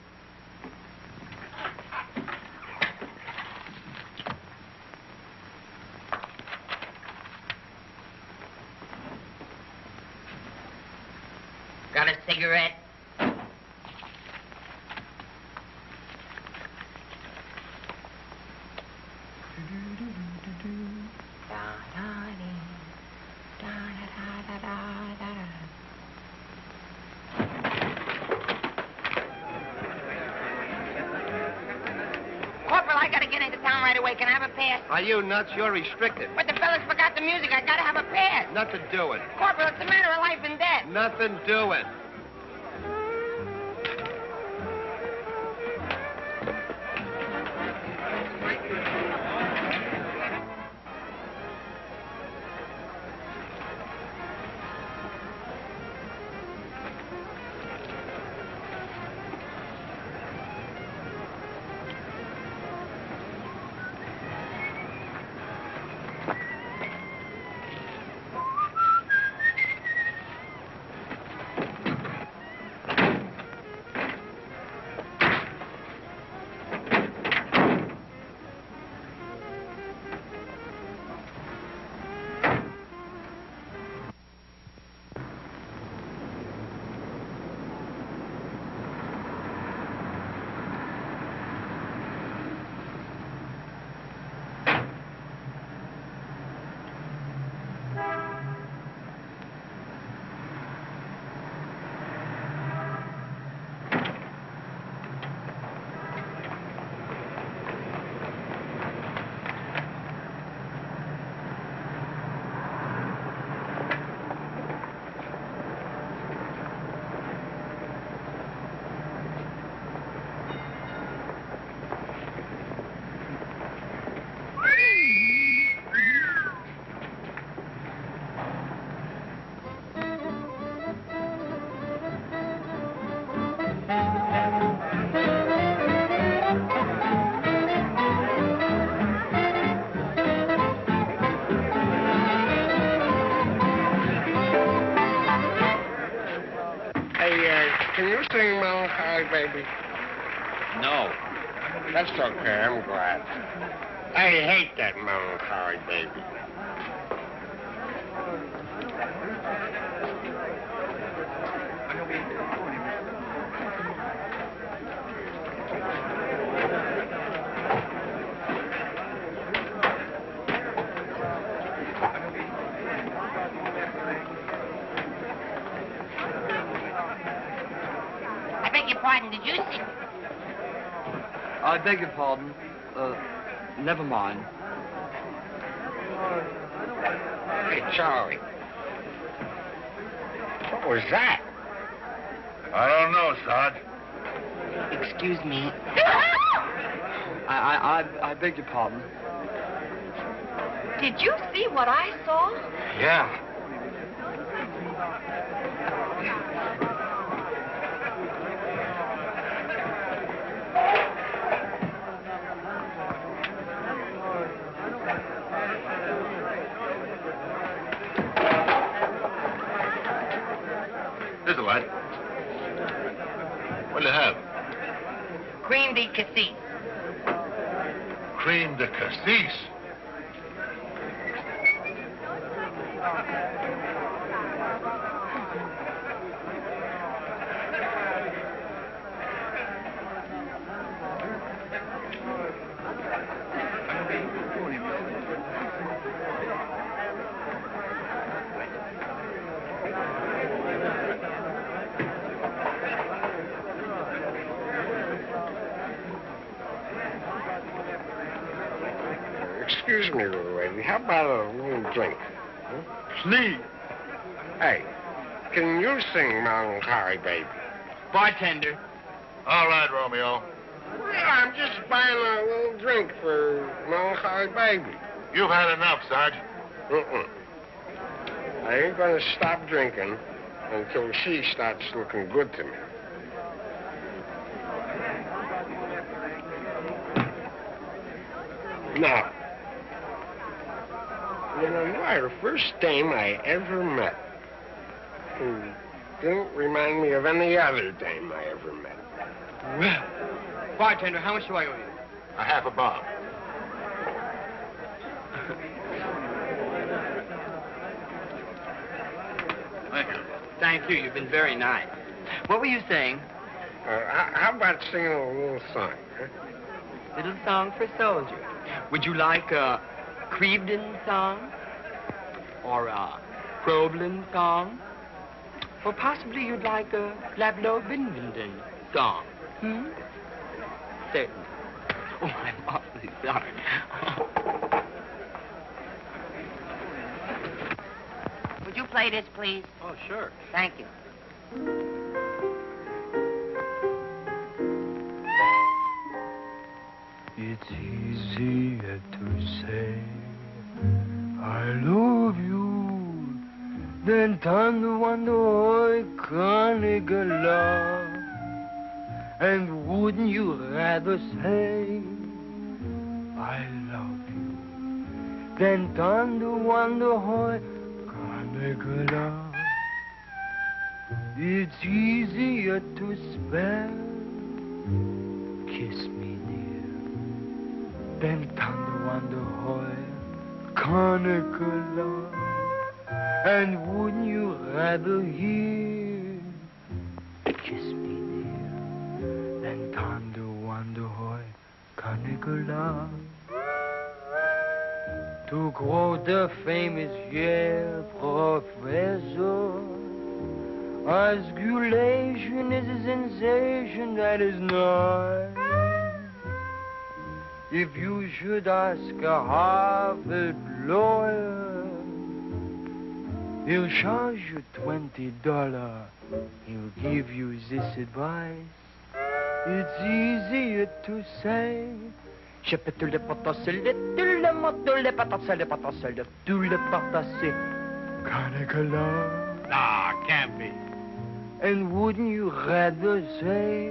Got a cigarette? Corporal, I gotta get into town right away. Can I have a pass? Are you nuts? You're restricted. But the fellas forgot the music. I gotta have a pass. Nothing doing. Corporal, it's a matter of life and death. Nothing doing. Can you sing Melancholy Baby? No. That's okay, I'm glad. I hate that Melancholy Baby. I beg your pardon, did you see? I beg your pardon. Never mind. Hey, Charlie. What was that? I don't know, Sarge. Excuse me. I beg your pardon. Did you see what I saw? Yeah. Here's a light. What'll you have? Cream de cassis. Cream de cassis. Excuse me, little lady. How about a little drink? Please. Hey, can you sing Melancholy Baby? Bartender. All right, Romeo. Well, I'm just buying a little drink for Melancholy Baby. You've had enough, Sarge. I ain't gonna stop drinking until she starts looking good to me. Now, you know, you are the first dame I ever met. Didn't remind me of any other dame I ever met. Well, bartender, how much do I owe you? A half a bob. Thank you. Thank you. You've been very nice. What were you saying? How about singing a little song, huh? Little song for a soldier. Would you like a Crevedon song? Or a Crobland song? Or possibly you'd like a Lablo Bindenden song? Certainly. Oh, I'm awfully sorry. Would you play this, please? Oh, sure. Thank you. It's easier to say I love you than to wonder love. And wouldn't you rather say I love you than to wonder love? It's easier to spell kiss me dear than to wonder love. And wouldn't you rather hear kiss me dear than to wonder love? To quote the famous Yale professor, osculation is a sensation that is nice. If you should ask a Harvard lawyer, he'll charge you $20. He'll give you this advice. It's easier to say Nah, can't be. and wouldn't you rather say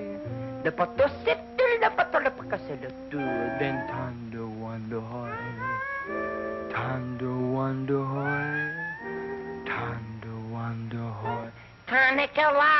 than Thunder Wonder Hoy, Thunder Wonder Hoy, Thunder Wonder Hoy, Carnicula.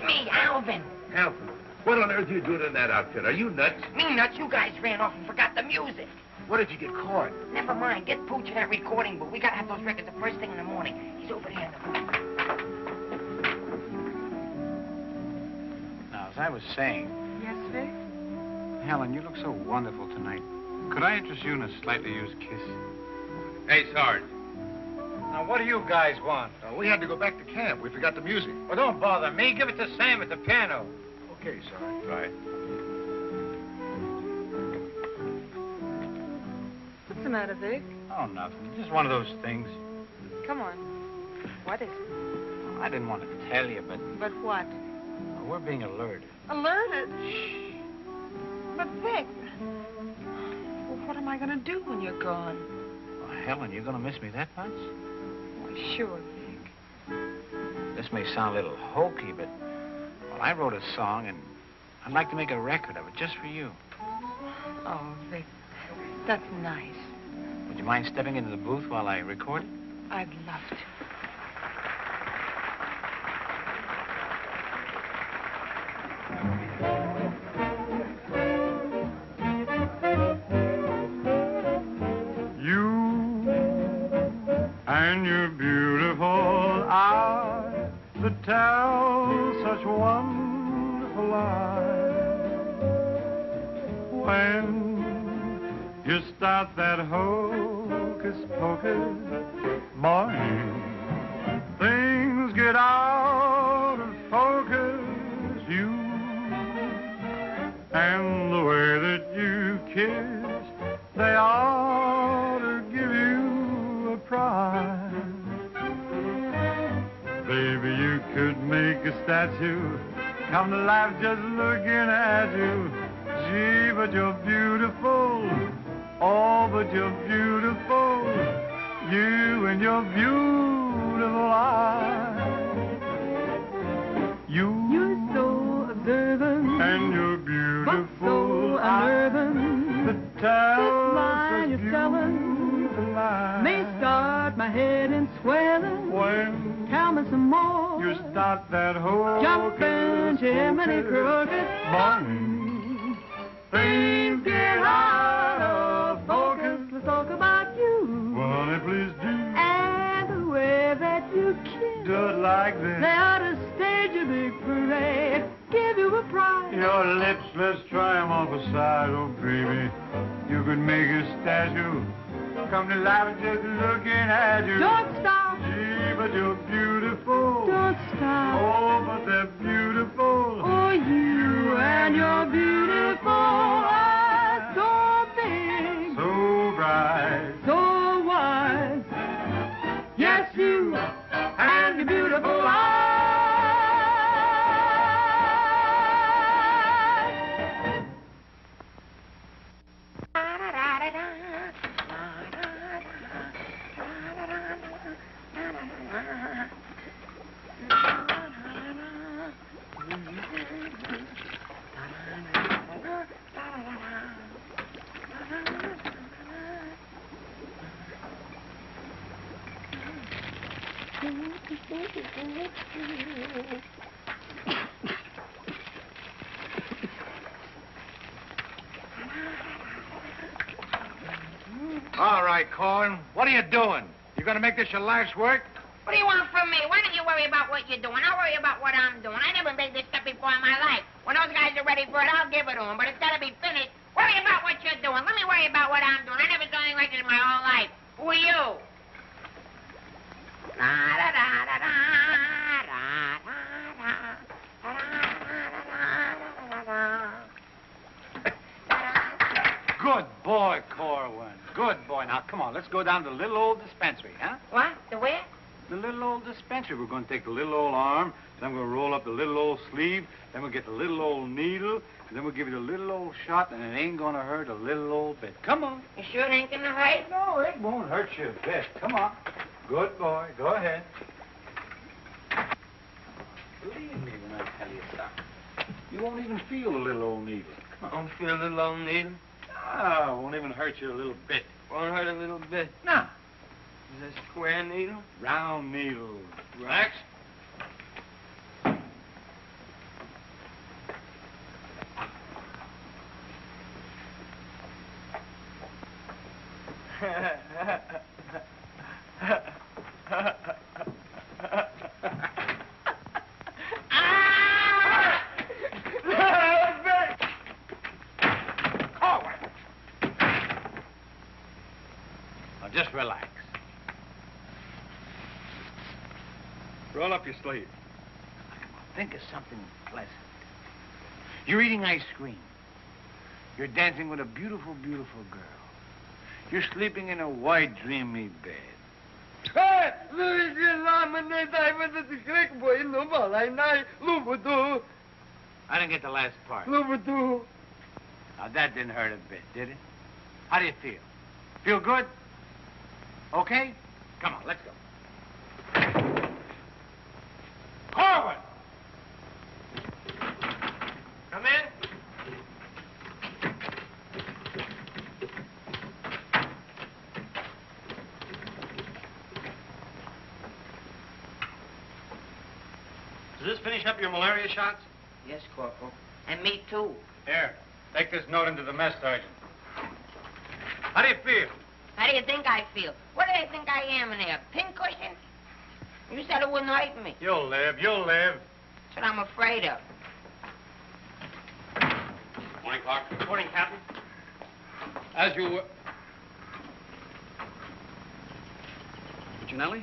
Me, Alvin. Alvin, what on earth are you doing in that outfit? Are you nuts? Me nuts, you guys ran off and forgot the music. What did you get caught? Never mind, get Pooch in that recording booth. We gotta have those records the first thing in the morning. He's over there in the booth. Now, as I was saying, Yes, Vic? Helen, you look so wonderful tonight. Could I interest you in a slightly used kiss? Hey, Sarge. Now, what do you guys want? We had to go back to camp. We forgot the music. Well, don't bother me. Give it to Sam at the piano. Okay, Sarge. Right. What's the matter, Vic? Oh, nothing. Just one of those things. Come on. What is it? Well, I didn't want to tell you, but But what? we're being alerted. Alerted? Shh. But, Vic, well, what am I going to do when you're gone? Well, Helen, you're going to miss me that much? Why, sure, Vic. This may sound a little hokey, but, well, I wrote a song, and I'd like to make a record of it just for you. Oh, Vic, that's nice. Would you mind stepping into the booth while I record it? I'd love to. And your beautiful eyes that tell such wonderful lies. When you start that hocus pocus, boy, things get out of focus. You and the way that you kiss, they ought to give you a prize. Baby, you could make a statue come to life just looking at you. Gee, but you're beautiful Oh, but you're beautiful, you and your beautiful eyes. You're so observant, and you're beautiful, but so unnerving. The line you're telling may start my head in swelling. When tell me some more, you start that whole jumping chimney crooked morning. Things get out of focus. Let's talk about you. Well, honey, please do. And the way that you kiss. Do it like this. They ought to stage a big parade. Give you a prize. Your lips, let's try 'em off a side. Oh, baby, you could make a statue. Come to life just looking at you. Don't stop. Gee, but you're beautiful. Don't stop. Oh, but they're beautiful. Oh, you and your beautiful eyes. So big. So bright. So wise. Yes, you and your beautiful eyes. All right, Corn. What are you doing? You gonna make this your life's work? What do you want from me? Why don't you worry about what you're doing? I'll worry about what I'm doing. I never made this stuff before in my life. When those guys are ready for it, I'll give it to them. But it's got to be finished. Worry about what you're doing. Let me worry about what I'm doing. I never saw anything like this in my whole life. Who are you? Good boy, Corwin. Good boy. Now, come on, let's go down to the little old dispensary, huh? What? The where? The little old dispensary. We're going to take the little old arm, then we're going to roll up the little old sleeve, then we'll get the little old needle, and then we'll give you the little old shot, and it ain't going to hurt a little old bit. Come on. You sure it ain't going to hurt? No, it won't hurt you a bit. Come on. Good boy. Go ahead. Believe me when I tell you something. You won't even feel the little old needle. I don't feel a little old needle. Ah, it won't even hurt you a little bit. Won't hurt a little bit. No. Is this a square needle? Round needle. Relax. Now just relax. Roll up your sleeve. Think of something pleasant. You're eating ice cream. You're dancing with a beautiful, beautiful girl. You're sleeping in a white, dreamy bed. I didn't get the last part. Now, that didn't hurt a bit, did it? How do you feel? Feel good? Okay? Come on, let's go. Corwin! Come in. Does this finish up your malaria shots? Yes, Corporal. And me, too. Here, take this note into the mess sergeant. How do you feel? How do you think I feel? What do you think I am in there, a pincushion? You said it wouldn't hurt me. You'll live, you'll live. That's what I'm afraid of. Morning, Clark. Good morning, Captain. As you... Puccinelli,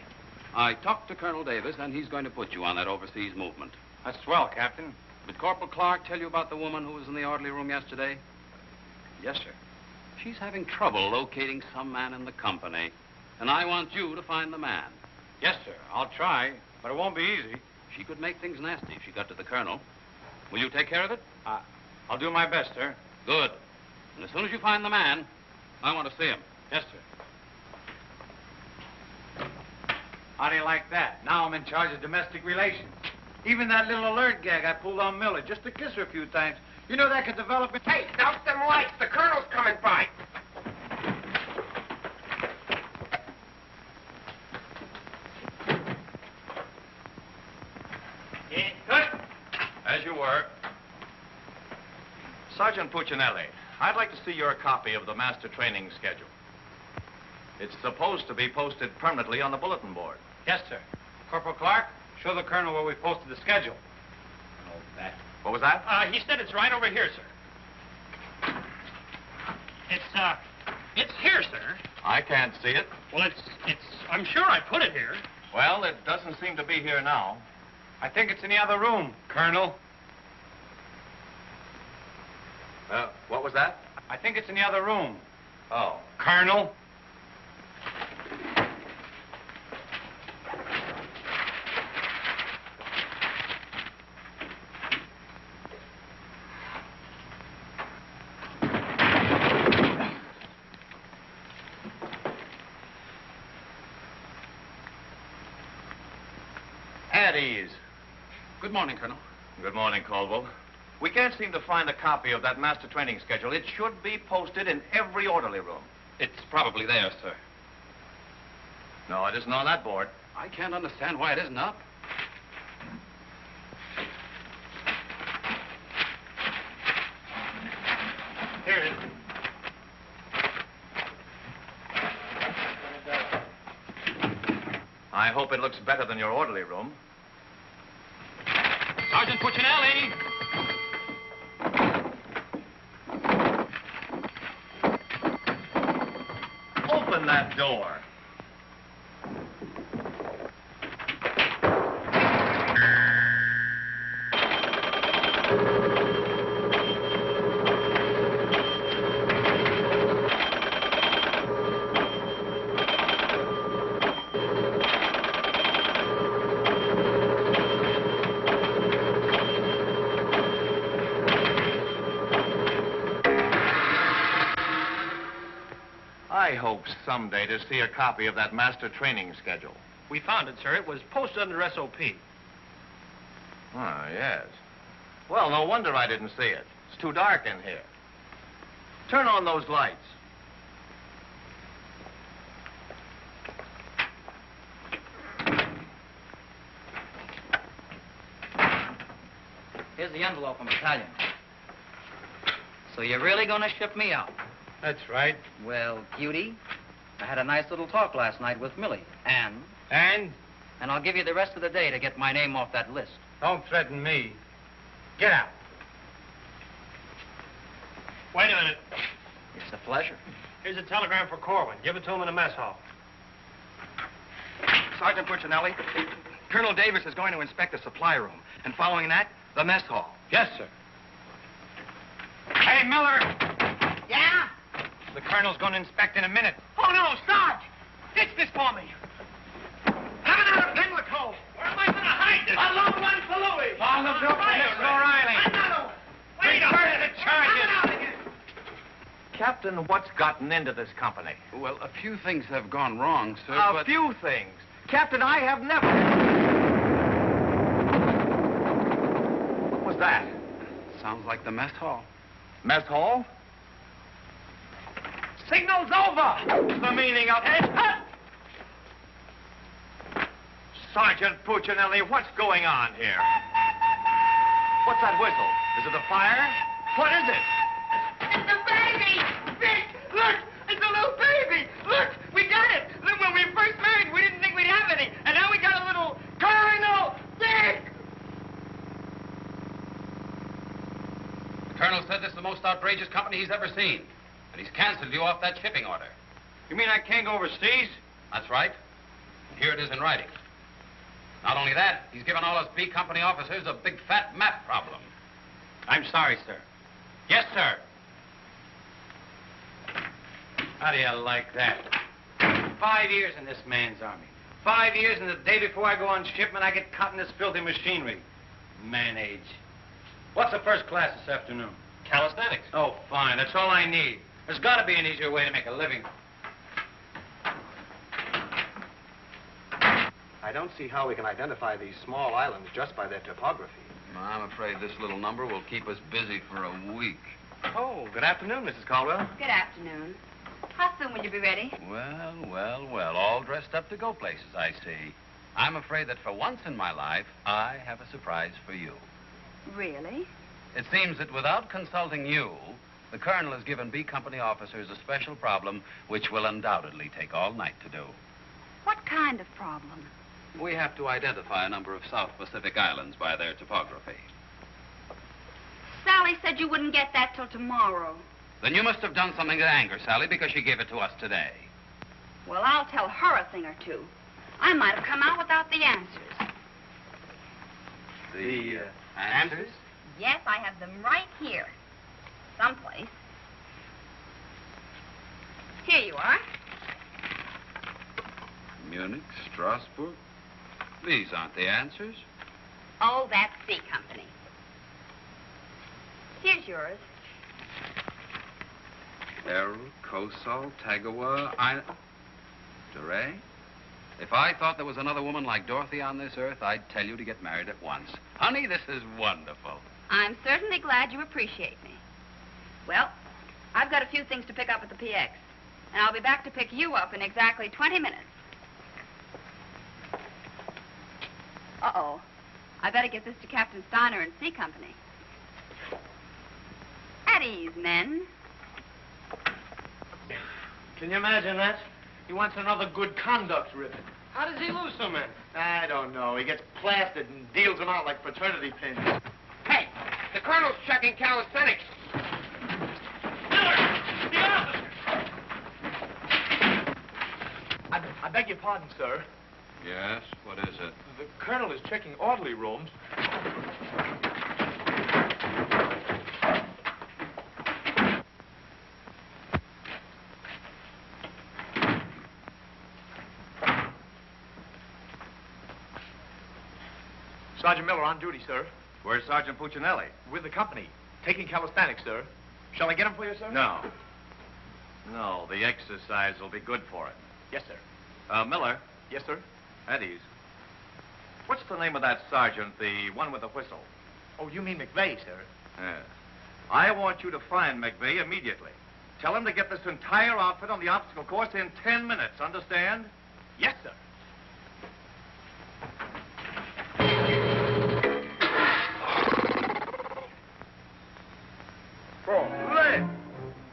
I talked to Colonel Davis, and he's going to put you on that overseas movement. That's swell, Captain. Did Corporal Clark tell you about the woman who was in the orderly room yesterday? Yes, sir. She's having trouble locating some man in the company, and I want you to find the man. Yes, sir. I'll try, but it won't be easy. She could make things nasty if she got to the colonel. Will you take care of it? I'll do my best, sir. Good. And as soon as you find the man, I want to see him. Yes, sir. How do you like that? Now I'm in charge of domestic relations. Even that little alert gag I pulled on Miller, just to kiss her a few times. You know that could develop... Hey, out them lights. The colonel's coming by. Good. As you were. Sergeant Puccinelli, I'd like to see your copy of the master training schedule. It's supposed to be posted permanently on the bulletin board. Yes, sir. Corporal Clark, show the colonel where we posted the schedule. Oh, that. What was that? He said it's right over here, sir. It's here, sir. I can't see it. Well, I'm sure I put it here. Well, it doesn't seem to be here now. I think it's in the other room, Colonel. What was that? I think it's in the other room. Oh. Colonel. At ease. Good morning, Colonel. Good morning, Caldwell. We can't seem to find a copy of that master training schedule. It should be posted in every orderly room. It's probably there, sir. No, it isn't on that board. I can't understand why it isn't up. Here it is. I hope it looks better than your orderly room. Sergeant Puccinelli! Open that door. I hope someday to see a copy of that master training schedule. We found it, sir. It was posted under SOP. Ah, yes. Well, no wonder I didn't see it. It's too dark in here. Turn on those lights. Here's the envelope from battalion. So you're really going to ship me out? That's right. Well, cutie, I had a nice little talk last night with Millie. And? And I'll give you the rest of the day to get my name off that list. Don't threaten me. Get out. Wait a minute. It's a pleasure. Here's a telegram for Corwin. Give it to him in the mess hall. Sergeant Puccinelli, Colonel Davis is going to inspect the supply room, and following that, the mess hall. Yes, sir. Hey, Miller! Yeah? The colonel's going to inspect in a minute. Oh, no, Sarge! Ditch this for me. Have another Pimlico. Where am I going to hide this? A long one for Louis. Oh, look up there, O'Reilly. Another one. Wait a Reverse minute. the charges. Coming out again. Captain, what's gotten into this company? Well, a few things have gone wrong, sir, A few things. Captain, I have never... What was that? Sounds like the mess hall. Mess hall? Signal's over. The meaning of it? Sergeant Puccinelli, what's going on here? What's that whistle? Is it a fire? What is it? It's a baby! Vic, look! It's a little baby! Look! We got it! Look, when we first married, we didn't think we'd have any. And now we got a little Colonel Vic! The colonel said this is the most outrageous company he's ever seen. And he's canceled you off that shipping order. You mean I can't go overseas? That's right. And here it is in writing. Not only that, he's given all us B Company officers a big fat map problem. I'm sorry, sir. Yes, sir. How do you like that? 5 years in this man's army. 5 years, and the day before I go on shipment, I get caught in this filthy machinery. Man age. What's the first class this afternoon? Calisthenics. Oh, fine. That's all I need. There's got to be an easier way to make a living. I don't see how we can identify these small islands just by their topography. I'm afraid this little number will keep us busy for a week. Oh, good afternoon, Mrs. Caldwell. Good afternoon. How soon will you be ready? Well, all dressed up to go places, I see. I'm afraid that for once in my life, I have a surprise for you. Really? It seems that without consulting you, the Colonel has given B Company officers a special problem which will undoubtedly take all night to do. What kind of problem? We have to identify a number of South Pacific islands by their topography. Sally said you wouldn't get that till tomorrow. Then you must have done something to anger Sally because she gave it to us today. Well, I'll tell her a thing or two. I might have come out without the answers. The answers? Yes, I have them right here. Someplace. Here you are. Munich, Strasbourg. These aren't the answers. Oh, that's C Company. Here's yours. Errol, Kosal, Tagawa, DeRay? If I thought there was another woman like Dorothy on this earth, I'd tell you to get married at once. Honey, this is wonderful. I'm certainly glad you appreciate me. Well, I've got a few things to pick up at the PX, and I'll be back to pick you up in exactly 20 minutes. Uh-oh. I better get this to Captain Steiner and C Company. At ease, men. Can you imagine that? He wants another good conduct ribbon. How does he lose so many? I don't know. He gets plastered and deals them out like fraternity pins. Hey, the Colonel's checking calisthenics. I beg your pardon, sir. Yes? What is it? The Colonel is checking orderly rooms. Sergeant Miller on duty, sir. Where's Sergeant Puccinelli? With the company. Taking calisthenics, sir. Shall I get him for you, sir? No. No, the exercise will be good for it. Yes, sir. Miller. Yes, sir. Eddie's. What's the name of that sergeant, the one with the whistle? Oh, you mean McVeigh, sir? Yeah. I want you to find McVeigh immediately. Tell him to get this entire outfit on the obstacle course in 10 minutes, understand? Yes, sir.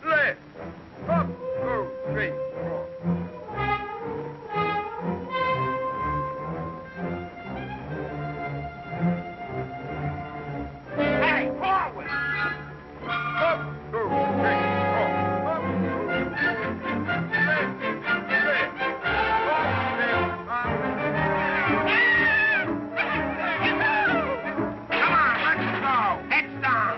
Left, up, go, straight, Hey, forward! up, go, straight, up, Come on, let's go. Heads down.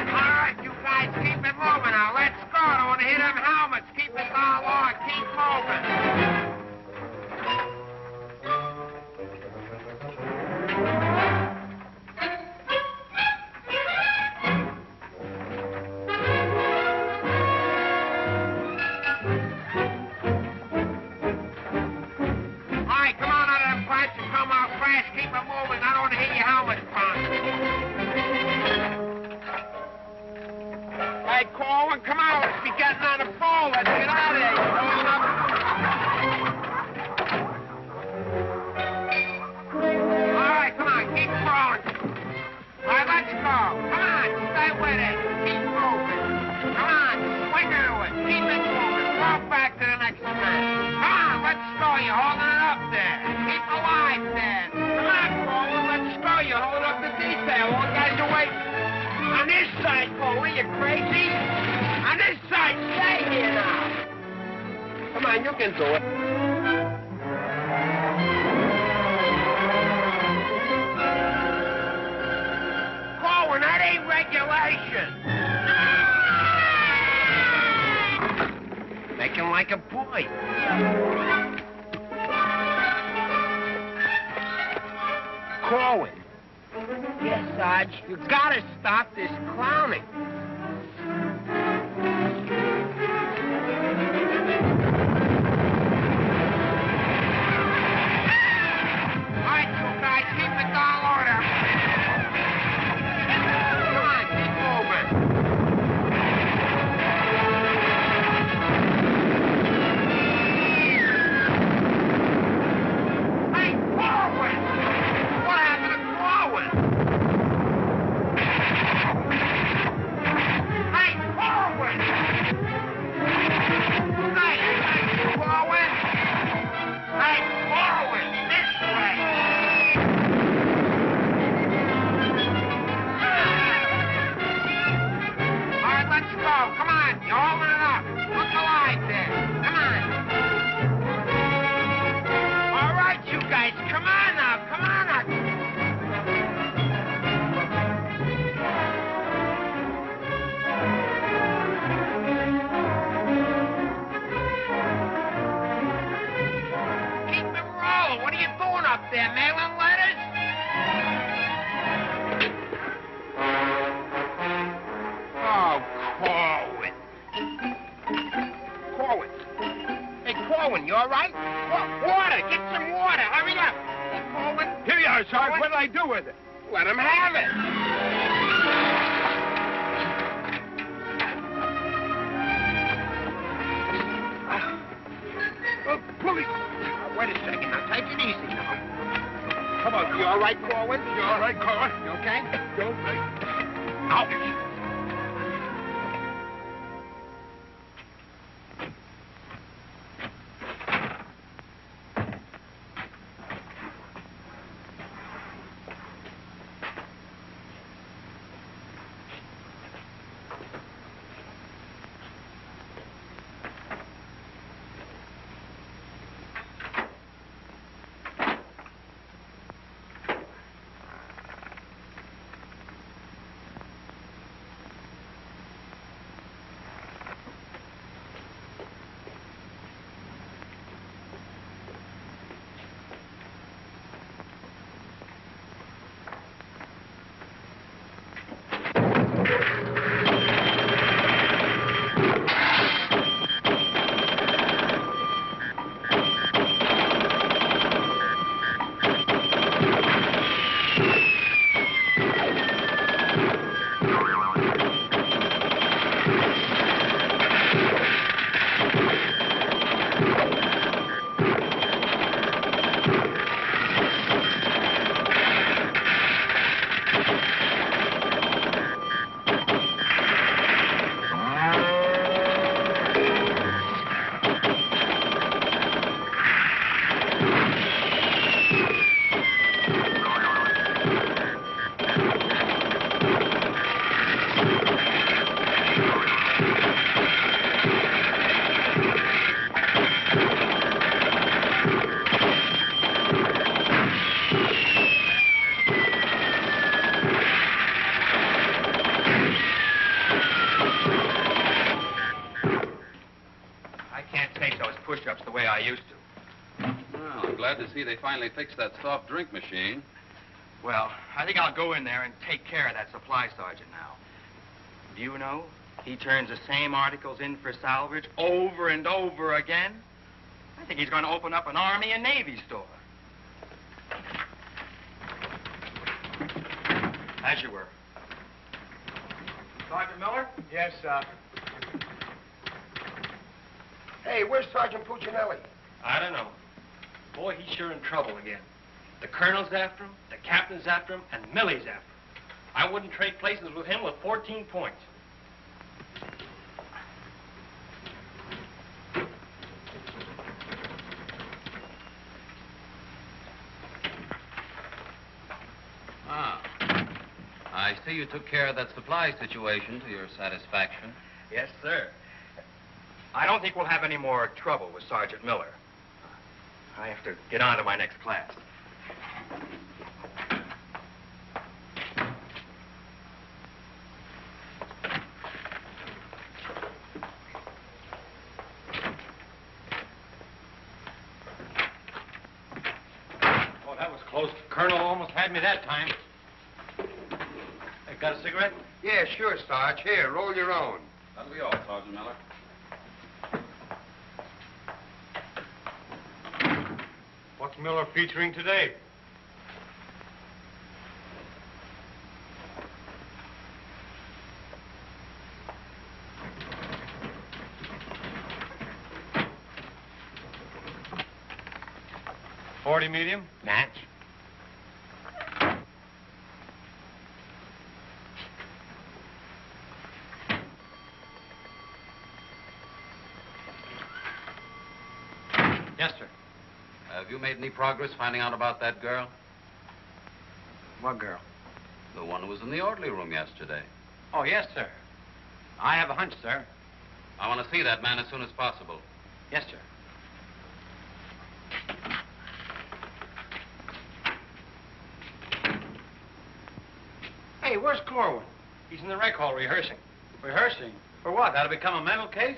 All right, you guys, keep it moving now. Let's go. Don't want to hit them helmets. Keep it all on. Keep moving. All right, come on out of them pipes and come out fast. Keep it moving. I don't want to hear your helmets pounding. Hey, Corwin, come on. Let's be getting on the pole. Let's get out of here. You're going up. All right, come on. Keep crawling. All right, let's go. Come on. Stay with it. Keep moving. Come on. Swing into it. Keep it moving. Walk back to the next man. Come on. Let's go. You're holding it up there. Keep alive there. Come on, Corwin. Let's go. You're holding up the detail. All guys are waiting. On this side, Corwin. You crazy? On this side. Stay here now. Come on. You can do it. Corwin, that ain't regulation. Making like a boy. Corwin. Yes, Sarge. You gotta stop this clowning. up there, mailing letters? Oh, Corwin. Corwin. Hey, Corwin, you all right? Water! Get some water! Hurry up! Hey, Corwin. Here you are, Sarge. What did I do with it? Let him have it. Police. Wait a second. Now, take it easy now. Come on. You all right, Corwin? You all right, Corwin? You okay? You all right? Ouch. push-ups the way I used to. Well, I'm glad to see they finally fixed that soft drink machine. Well, I think I'll go in there and take care of that supply sergeant now. Do you know, he turns the same articles in for salvage over and over again? I think he's going to open up an Army and Navy store. As you were. Sergeant Miller? Yes, sir. Hey, where's Sergeant Puccinelli? I don't know. Boy, he's sure in trouble again. The colonel's after him, the captain's after him, and Millie's after him. I wouldn't trade places with him with 14 points. Ah. I see you took care of that supply situation to your satisfaction. Yes, sir. I don't think we'll have any more trouble with Sergeant Miller. I have to get on to my next class. Oh, that was close. Colonel almost had me that time. Hey, got a cigarette? Yeah, sure, Sarge. Here, roll your own. That'll be all, Sergeant Miller. What's Miller featuring today? .40 medium? Match. Yes, sir. Have you made any progress finding out about that girl? What girl? The one who was in the orderly room yesterday. Oh, yes, sir. I have a hunch, sir. I want to see that man as soon as possible. Yes, sir. Hey, where's Corwin? He's in the rec hall rehearsing. Rehearsing? For what? That'll become a mental case?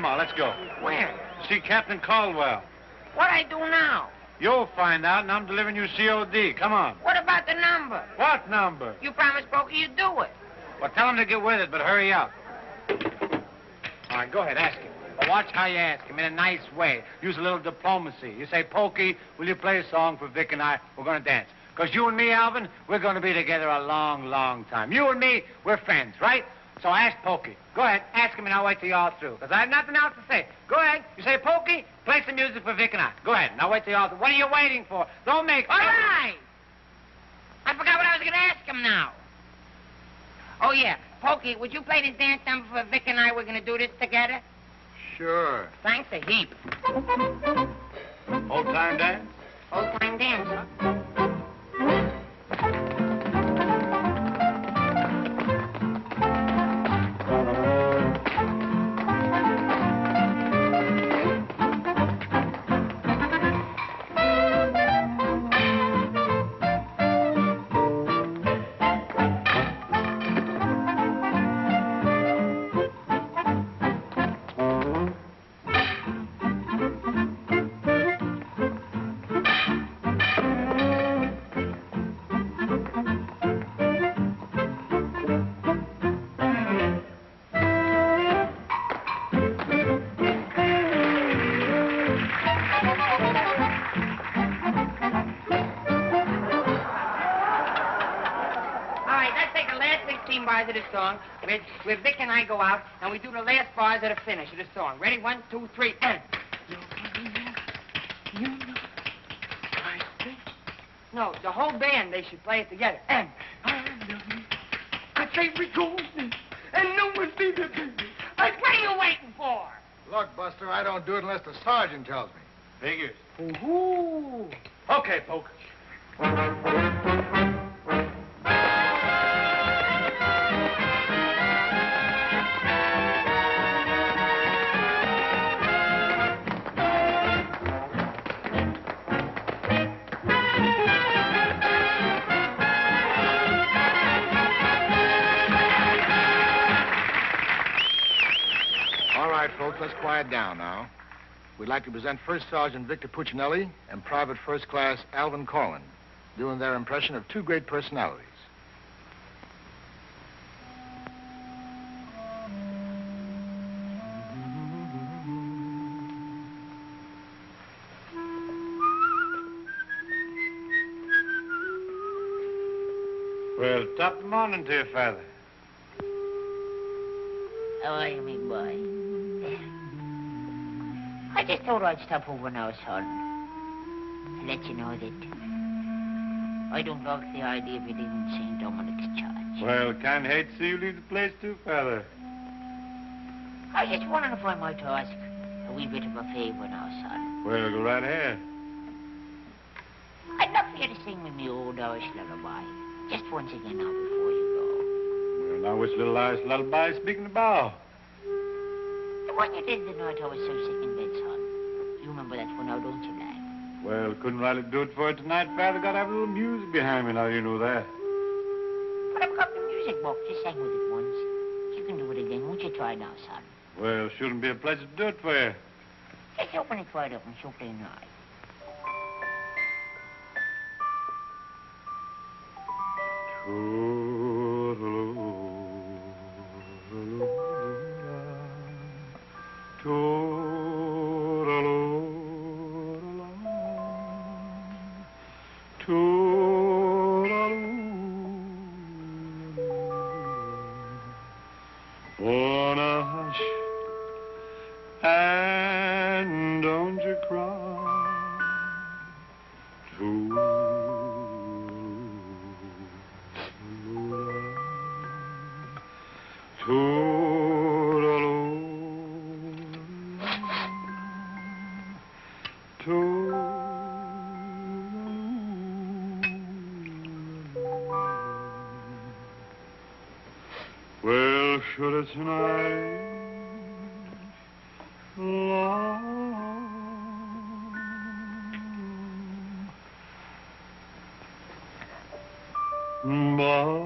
on, let's go. Where? See Captain Caldwell. What I do now? You'll find out, and I'm delivering you COD. Come on. What about the number? What number? You promised Pokey you'd do it. Well, tell him to get with it, but hurry up. All right, go ahead, ask him. But watch how you ask him in a nice way. Use a little diplomacy. You say, Pokey, will you play a song for Vic and I? We're going to dance. Because you and me, Alvin, we're going to be together a long, long time. You and me, we're friends, right? So ask Pokey. Go ahead, ask him, and I'll wait till you're all through. Because I have nothing else to say. Go ahead. You say, Pokey, play some music for Vic and I. Go ahead, and I'll wait till you're all through. What are you waiting for? Don't make... All right. I forgot what I was going to ask him now. Oh, yeah. Pokey, would you play this dance number for Vic and I? We're going to do this together. Sure. Thanks a heap. Old-time dance? Old-time dance, huh? Of the song, where Vic and I go out, and we do the last bars of the finish of the song. Ready? 1, 2, 3, and... No, the whole band, they should play it together. And... I say we go, and no one's be the baby. Like, what are you waiting for? Look, Buster, I don't do it unless the sergeant tells me. Figures. Ooh. Okay, Poke. Folks, let's quiet down now. We'd like to present First Sergeant Victor Puccinelli and Private First Class Alvin Corlin, doing their impression of two great personalities. Well, top of the morning to you, Father. How are you, me boy? I just thought I'd stop over now, son, to let you know that I don't like the idea of you leaving St. Dominic's Church. Well, kind of hate to see you leave the place, too, Father. I was just wondering if I might ask a wee bit of a favor now, son. Well, go right ahead. I'd love for you to sing me me old Irish lullaby, just once again now before you go. Well, now, which little Irish lullaby speaking about? The one you did the night I was so sick in bed, son. You remember that one now, don't you, lad? Well, couldn't rightly do it for you tonight, Father. Got to have a little music behind me now, you know that. But I've got the music book. Just sang with it once. You can do it again. Won't you try now, son? Well, shouldn't be a pleasure to do it for you. Just open it wide up and so play nice. And don't you cry. Well, should it tonight long, but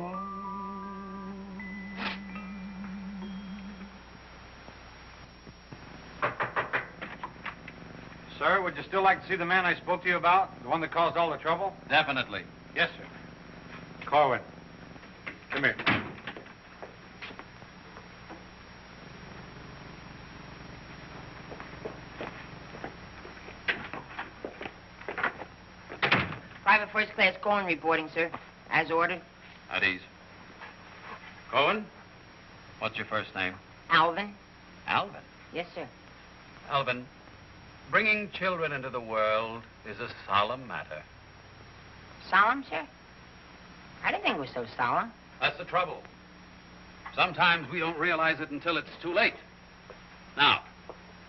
Sir, would you still like to see the man I spoke to you about? The one that caused all the trouble? Definitely. Yes, sir. Corwin, come here. Private First Class Cohen reporting, sir. As ordered. At ease. Cohen, what's your first name? Alvin. Alvin. Yes, sir. Alvin, bringing children into the world is a solemn matter. Solemn, sir? I didn't think it was so solemn. That's the trouble. Sometimes we don't realize it until it's too late. Now,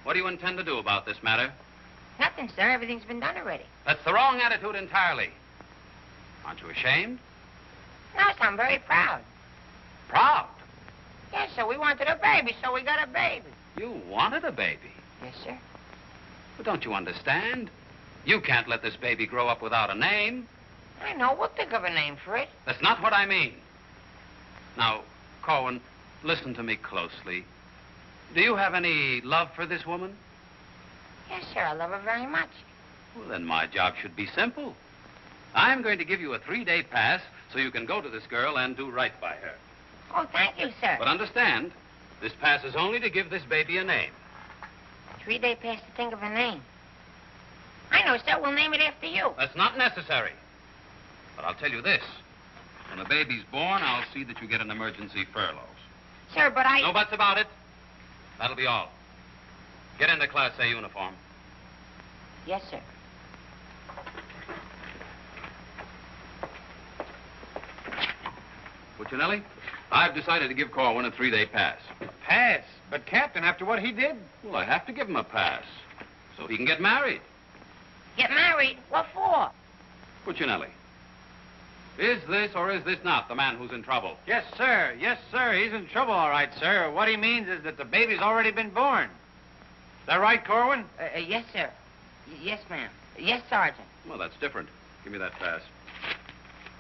what do you intend to do about this matter? Nothing, sir. Everything's been done already. That's the wrong attitude entirely. Aren't you ashamed? No, sir, I'm very proud. Proud? Yes, sir. We wanted a baby, so we got a baby. You wanted a baby. Yes, sir. But don't you understand? You can't let this baby grow up without a name. I know. We'll think of a name for it. That's not what I mean. Now, Corwin, listen to me closely. Do you have any love for this woman? Yes, sir. I love her very much. Well, then my job should be simple. I'm going to give you a 3-day pass so you can go to this girl and do right by her. Oh, thank you, sir. But understand, this pass is only to give this baby a name. 3-day pass to think of a name. I know, sir. We'll name it after you. That's not necessary. But I'll tell you this. When the baby's born, I'll see that you get an emergency furlough. Sir, but I... No buts about it. That'll be all. Get into Class A uniform. Yes, sir. Puccinelli, I've decided to give Corwin a 3-day pass. A pass? But, Captain, after what he did... Well, I have to give him a pass so he can get married. Get married? What for? Puccinelli, is this or is this not the man who's in trouble? Yes, sir. Yes, sir. He's in trouble, all right, sir. What he means is that the baby's already been born. Is that right, Corwin? Yes, sir. Yes, ma'am. Yes, Sergeant. Well, that's different. Give me that pass.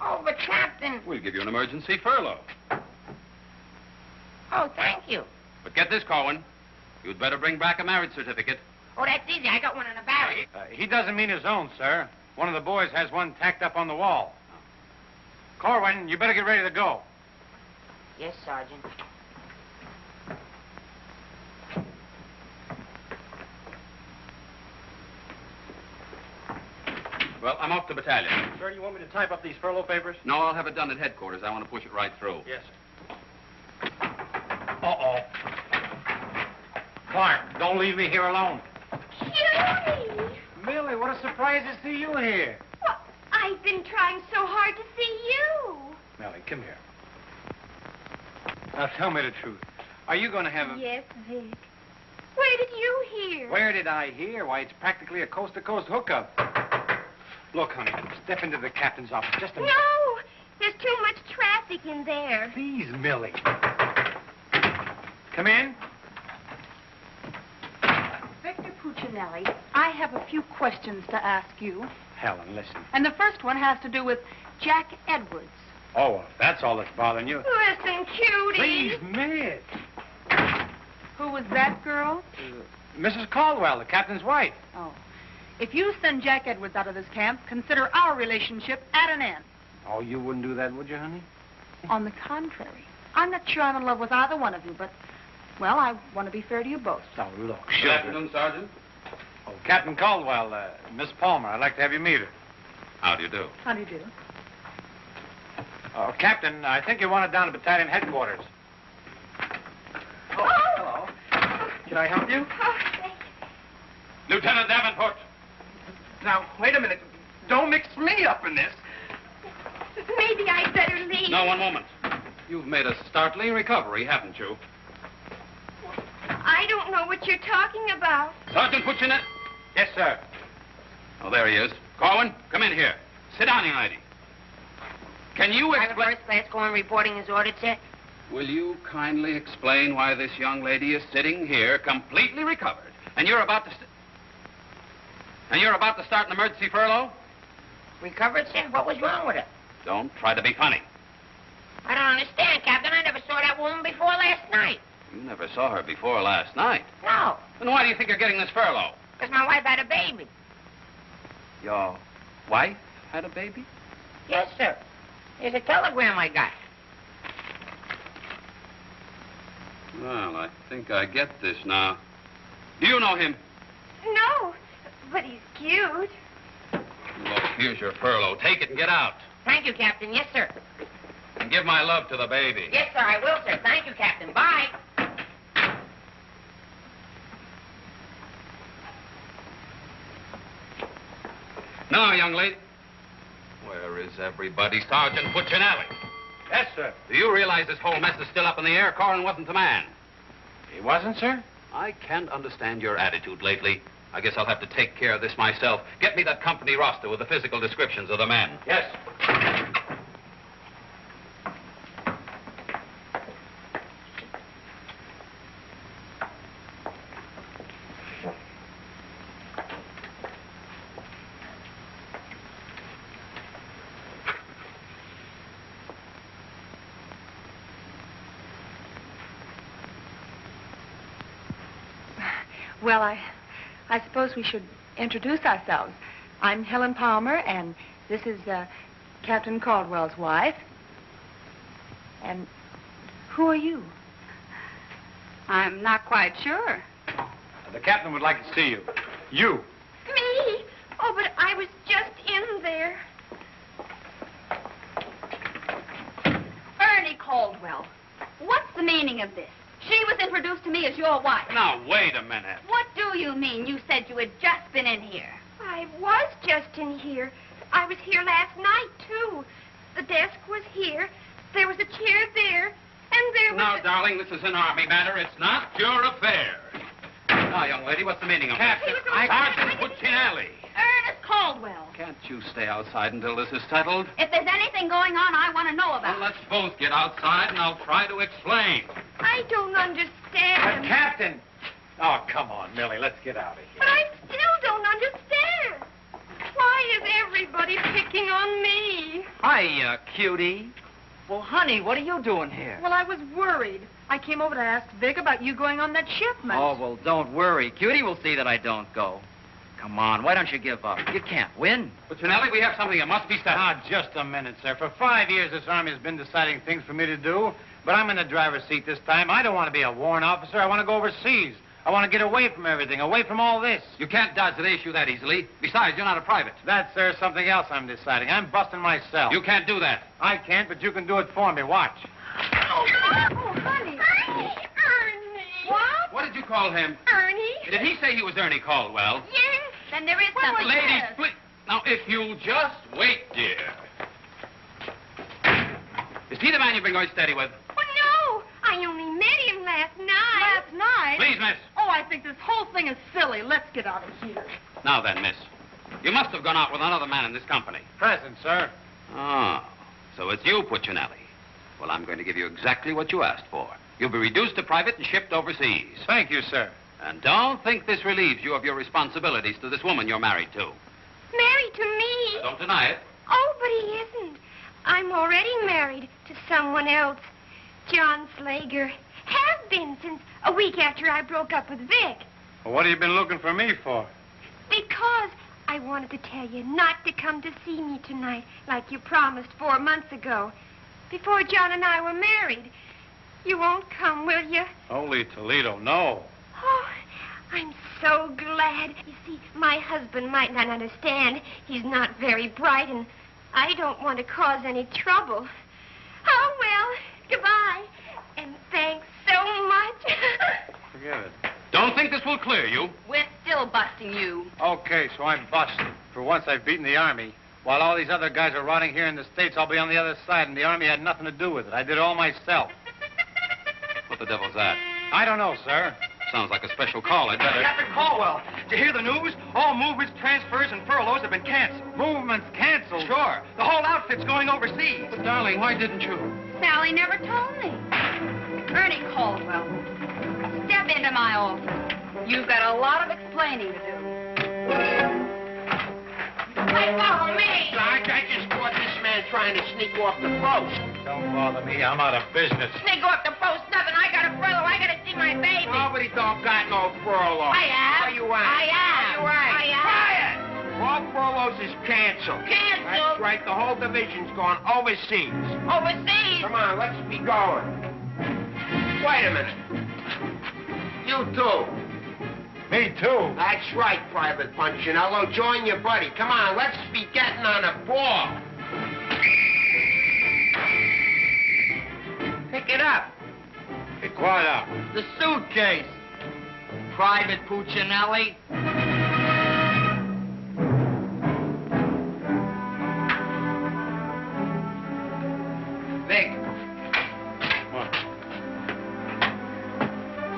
Oh, but, Captain... We'll give you an emergency furlough. Oh, thank you. But get this, Corwin. You'd better bring back a marriage certificate. Oh, that's easy. I got one in the barracks. He doesn't mean his own, sir. One of the boys has one tacked up on the wall. Corwin, you better get ready to go. Yes, Sergeant. Well, I'm off to battalion. Sir, do you want me to type up these furlough papers? No, I'll have it done at headquarters. I want to push it right through. Yes, sir. Uh-oh. Clark, don't leave me here alone. Judy! Millie, what a surprise to see you here. Well, I've been trying so hard to see you. Millie, come here. Now, tell me the truth. Are you going to have a... Yes, Vic. Where did you hear? Where did I hear? Why, it's practically a coast-to-coast hookup. Look, honey, step into the captain's office just a minute. No! There's too much traffic in there. Please, Millie. Come in. Victor Puccinelli, I have a few questions to ask you. Helen, listen. And the first one has to do with Jack Edwards. Oh, well, if that's all that's bothering you. Listen, cutie. Please, Miss. Who was that girl? Mrs. Caldwell, the captain's wife. Oh. If you send Jack Edwards out of this camp, consider our relationship at an end. Oh, you wouldn't do that, would you, honey? On the contrary. I'm not sure I'm in love with either one of you, but, well, I want to be fair to you both. Oh, look, Good sugar. afternoon, Sergeant. Oh, Captain Caldwell, Miss Palmer, I'd like to have you meet her. How do you do? How do you do? Oh, Captain, I think you want it down to battalion headquarters. Oh, hello. Can I help you? Oh, thank you. Lieutenant Davenport. Now, wait a minute. Don't mix me up in this. Maybe I'd better leave. No, one moment. You've made a startling recovery, haven't you? I don't know what you're talking about. Sergeant Puccinelli. Yes, sir. Oh, there he is. Corwin, come in here. Sit down, young lady. Can you Private explain... First Class Cohen reporting as ordered, sir. Will you kindly explain why this young lady is sitting here completely recovered, and you're about to... start an emergency furlough? Recovered, sir? What was wrong with her? Don't try to be funny. I don't understand, Captain. I never saw that woman before last night. You never saw her before last night. No. Then why do you think you're getting this furlough? Because my wife had a baby. Your wife had a baby? Yes, sir. Here's a telegram I got. Well, I think I get this now. Do you know him? No, but he's cute. Look, here's your furlough. Take it and get out. Thank you, Captain. Yes, sir. And give my love to the baby. Yes, sir, I will, sir. Thank you, Captain. Bye. Now, young lady. Where is everybody? Sergeant Puccinelli. Yes, sir. Do you realize this whole mess is still up in the air? Corrin wasn't the man. He wasn't, sir? I can't understand your attitude lately. I guess I'll have to take care of this myself. Get me that company roster with the physical descriptions of the men. Yes. Well, I suppose we should introduce ourselves. I'm Helen Palmer, and this is Captain Caldwell's wife. And who are you? I'm not quite sure. The captain would like to see you. You. Me? Oh, but I was just in there. Ernie Caldwell. What's the meaning of this? She was introduced to me as your wife. Now, wait a minute. What do you mean? You said you had just been in here. I was just in here. I was here last night, too. The desk was here. There was a chair there. And there was Now, darling, this is an Army matter. It's not your affair. Now, young lady, what's the meaning of Captain, this? I- Sergeant Puccinelli. Ernest Caldwell. Can't you stay outside until this is settled? If there's anything going on, I want to know about Well, let's both get outside, and I'll try to explain. I don't understand. Captain! Oh, come on, Millie. Let's get out of here. But I still don't understand. Why is everybody picking on me? Hiya, cutie. Well, honey, what are you doing here? Well, I was worried. I came over to ask Vic about you going on that shipment. Oh, well, don't worry. Cutie will see that I don't go. Come on, why don't you give up? You can't win. Puccinelli, we have something that must be settled. Now, just a minute, sir. For 5 years, this Army has been deciding things for me to do, but I'm in the driver's seat this time. I don't want to be a warrant officer. I want to go overseas. I want to get away from everything, away from all this. You can't dodge the issue that easily. Besides, you're not a private. That's, sir, something else I'm deciding. I'm busting myself. You can't do that. I can't, but you can do it for me. Watch. Oh, honey. Ernie. What? What did you call him? Ernie? Did he say he was Ernie Caldwell? Yes. Then there is something. Ladies, please. Now, if you'll just wait, dear. Is he the man you've been going steady with? Oh, no. I only met him last night. Last night? Please, miss. Oh, I think this whole thing is silly. Let's get out of here. Now then, miss. You must have gone out with another man in this company. Present, sir. Oh, so it's you, Puccinelli. Well, I'm going to give you exactly what you asked for. You'll be reduced to private and shipped overseas. Thank you, sir. And don't think this relieves you of your responsibilities to this woman you're married to. Married to me? Don't deny it. Oh, but he isn't. I'm already married to someone else. John Slager. Have been since a week after I broke up with Vic. Well, what have you been looking for me for? Because I wanted to tell you not to come to see me tonight like you promised 4 months ago. Before John and I were married. You won't come, will you? Holy Toledo, no. Oh, I'm so glad. You see, my husband might not understand. He's not very bright, and I don't want to cause any trouble. Oh, well, goodbye. And thanks so much. Forget it. Don't think this will clear you. We're still busting you. Okay, so I'm busted. For once, I've beaten the Army. While all these other guys are rotting here in the States, I'll be on the other side, and the Army had nothing to do with it. I did it all myself. What the devil's that? I don't know, sir. Sounds like a special call. I'd better... Captain Caldwell, did you hear the news? All movements, transfers, and furloughs have been canceled. Movements canceled? Sure. The whole outfit's going overseas. But, darling, why didn't you? Sally never told me. Ernie Caldwell, step into my office. You've got a lot of explaining to do. Hey, follow me! Sarge, I just caught this man trying to sneak off the post. Don't bother me. I'm out of business. Sneak off the post? Nothing. I got a furlough. I got to see my baby. Nobody don't got no furlough. I have. Oh, you have? I have. Oh, you away. Quiet! All furloughs is canceled. Canceled? That's right, the whole division's gone overseas. Overseas? Come on, let's be going. Wait a minute. You too. Me too. That's right, Private Punchinello. Join your buddy. Come on, let's be getting on a ball. Pick it up. Hey, quiet up. The suitcase. Private Puccinelli. Vic. What?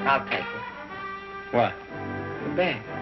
I'll take it. What? The bag.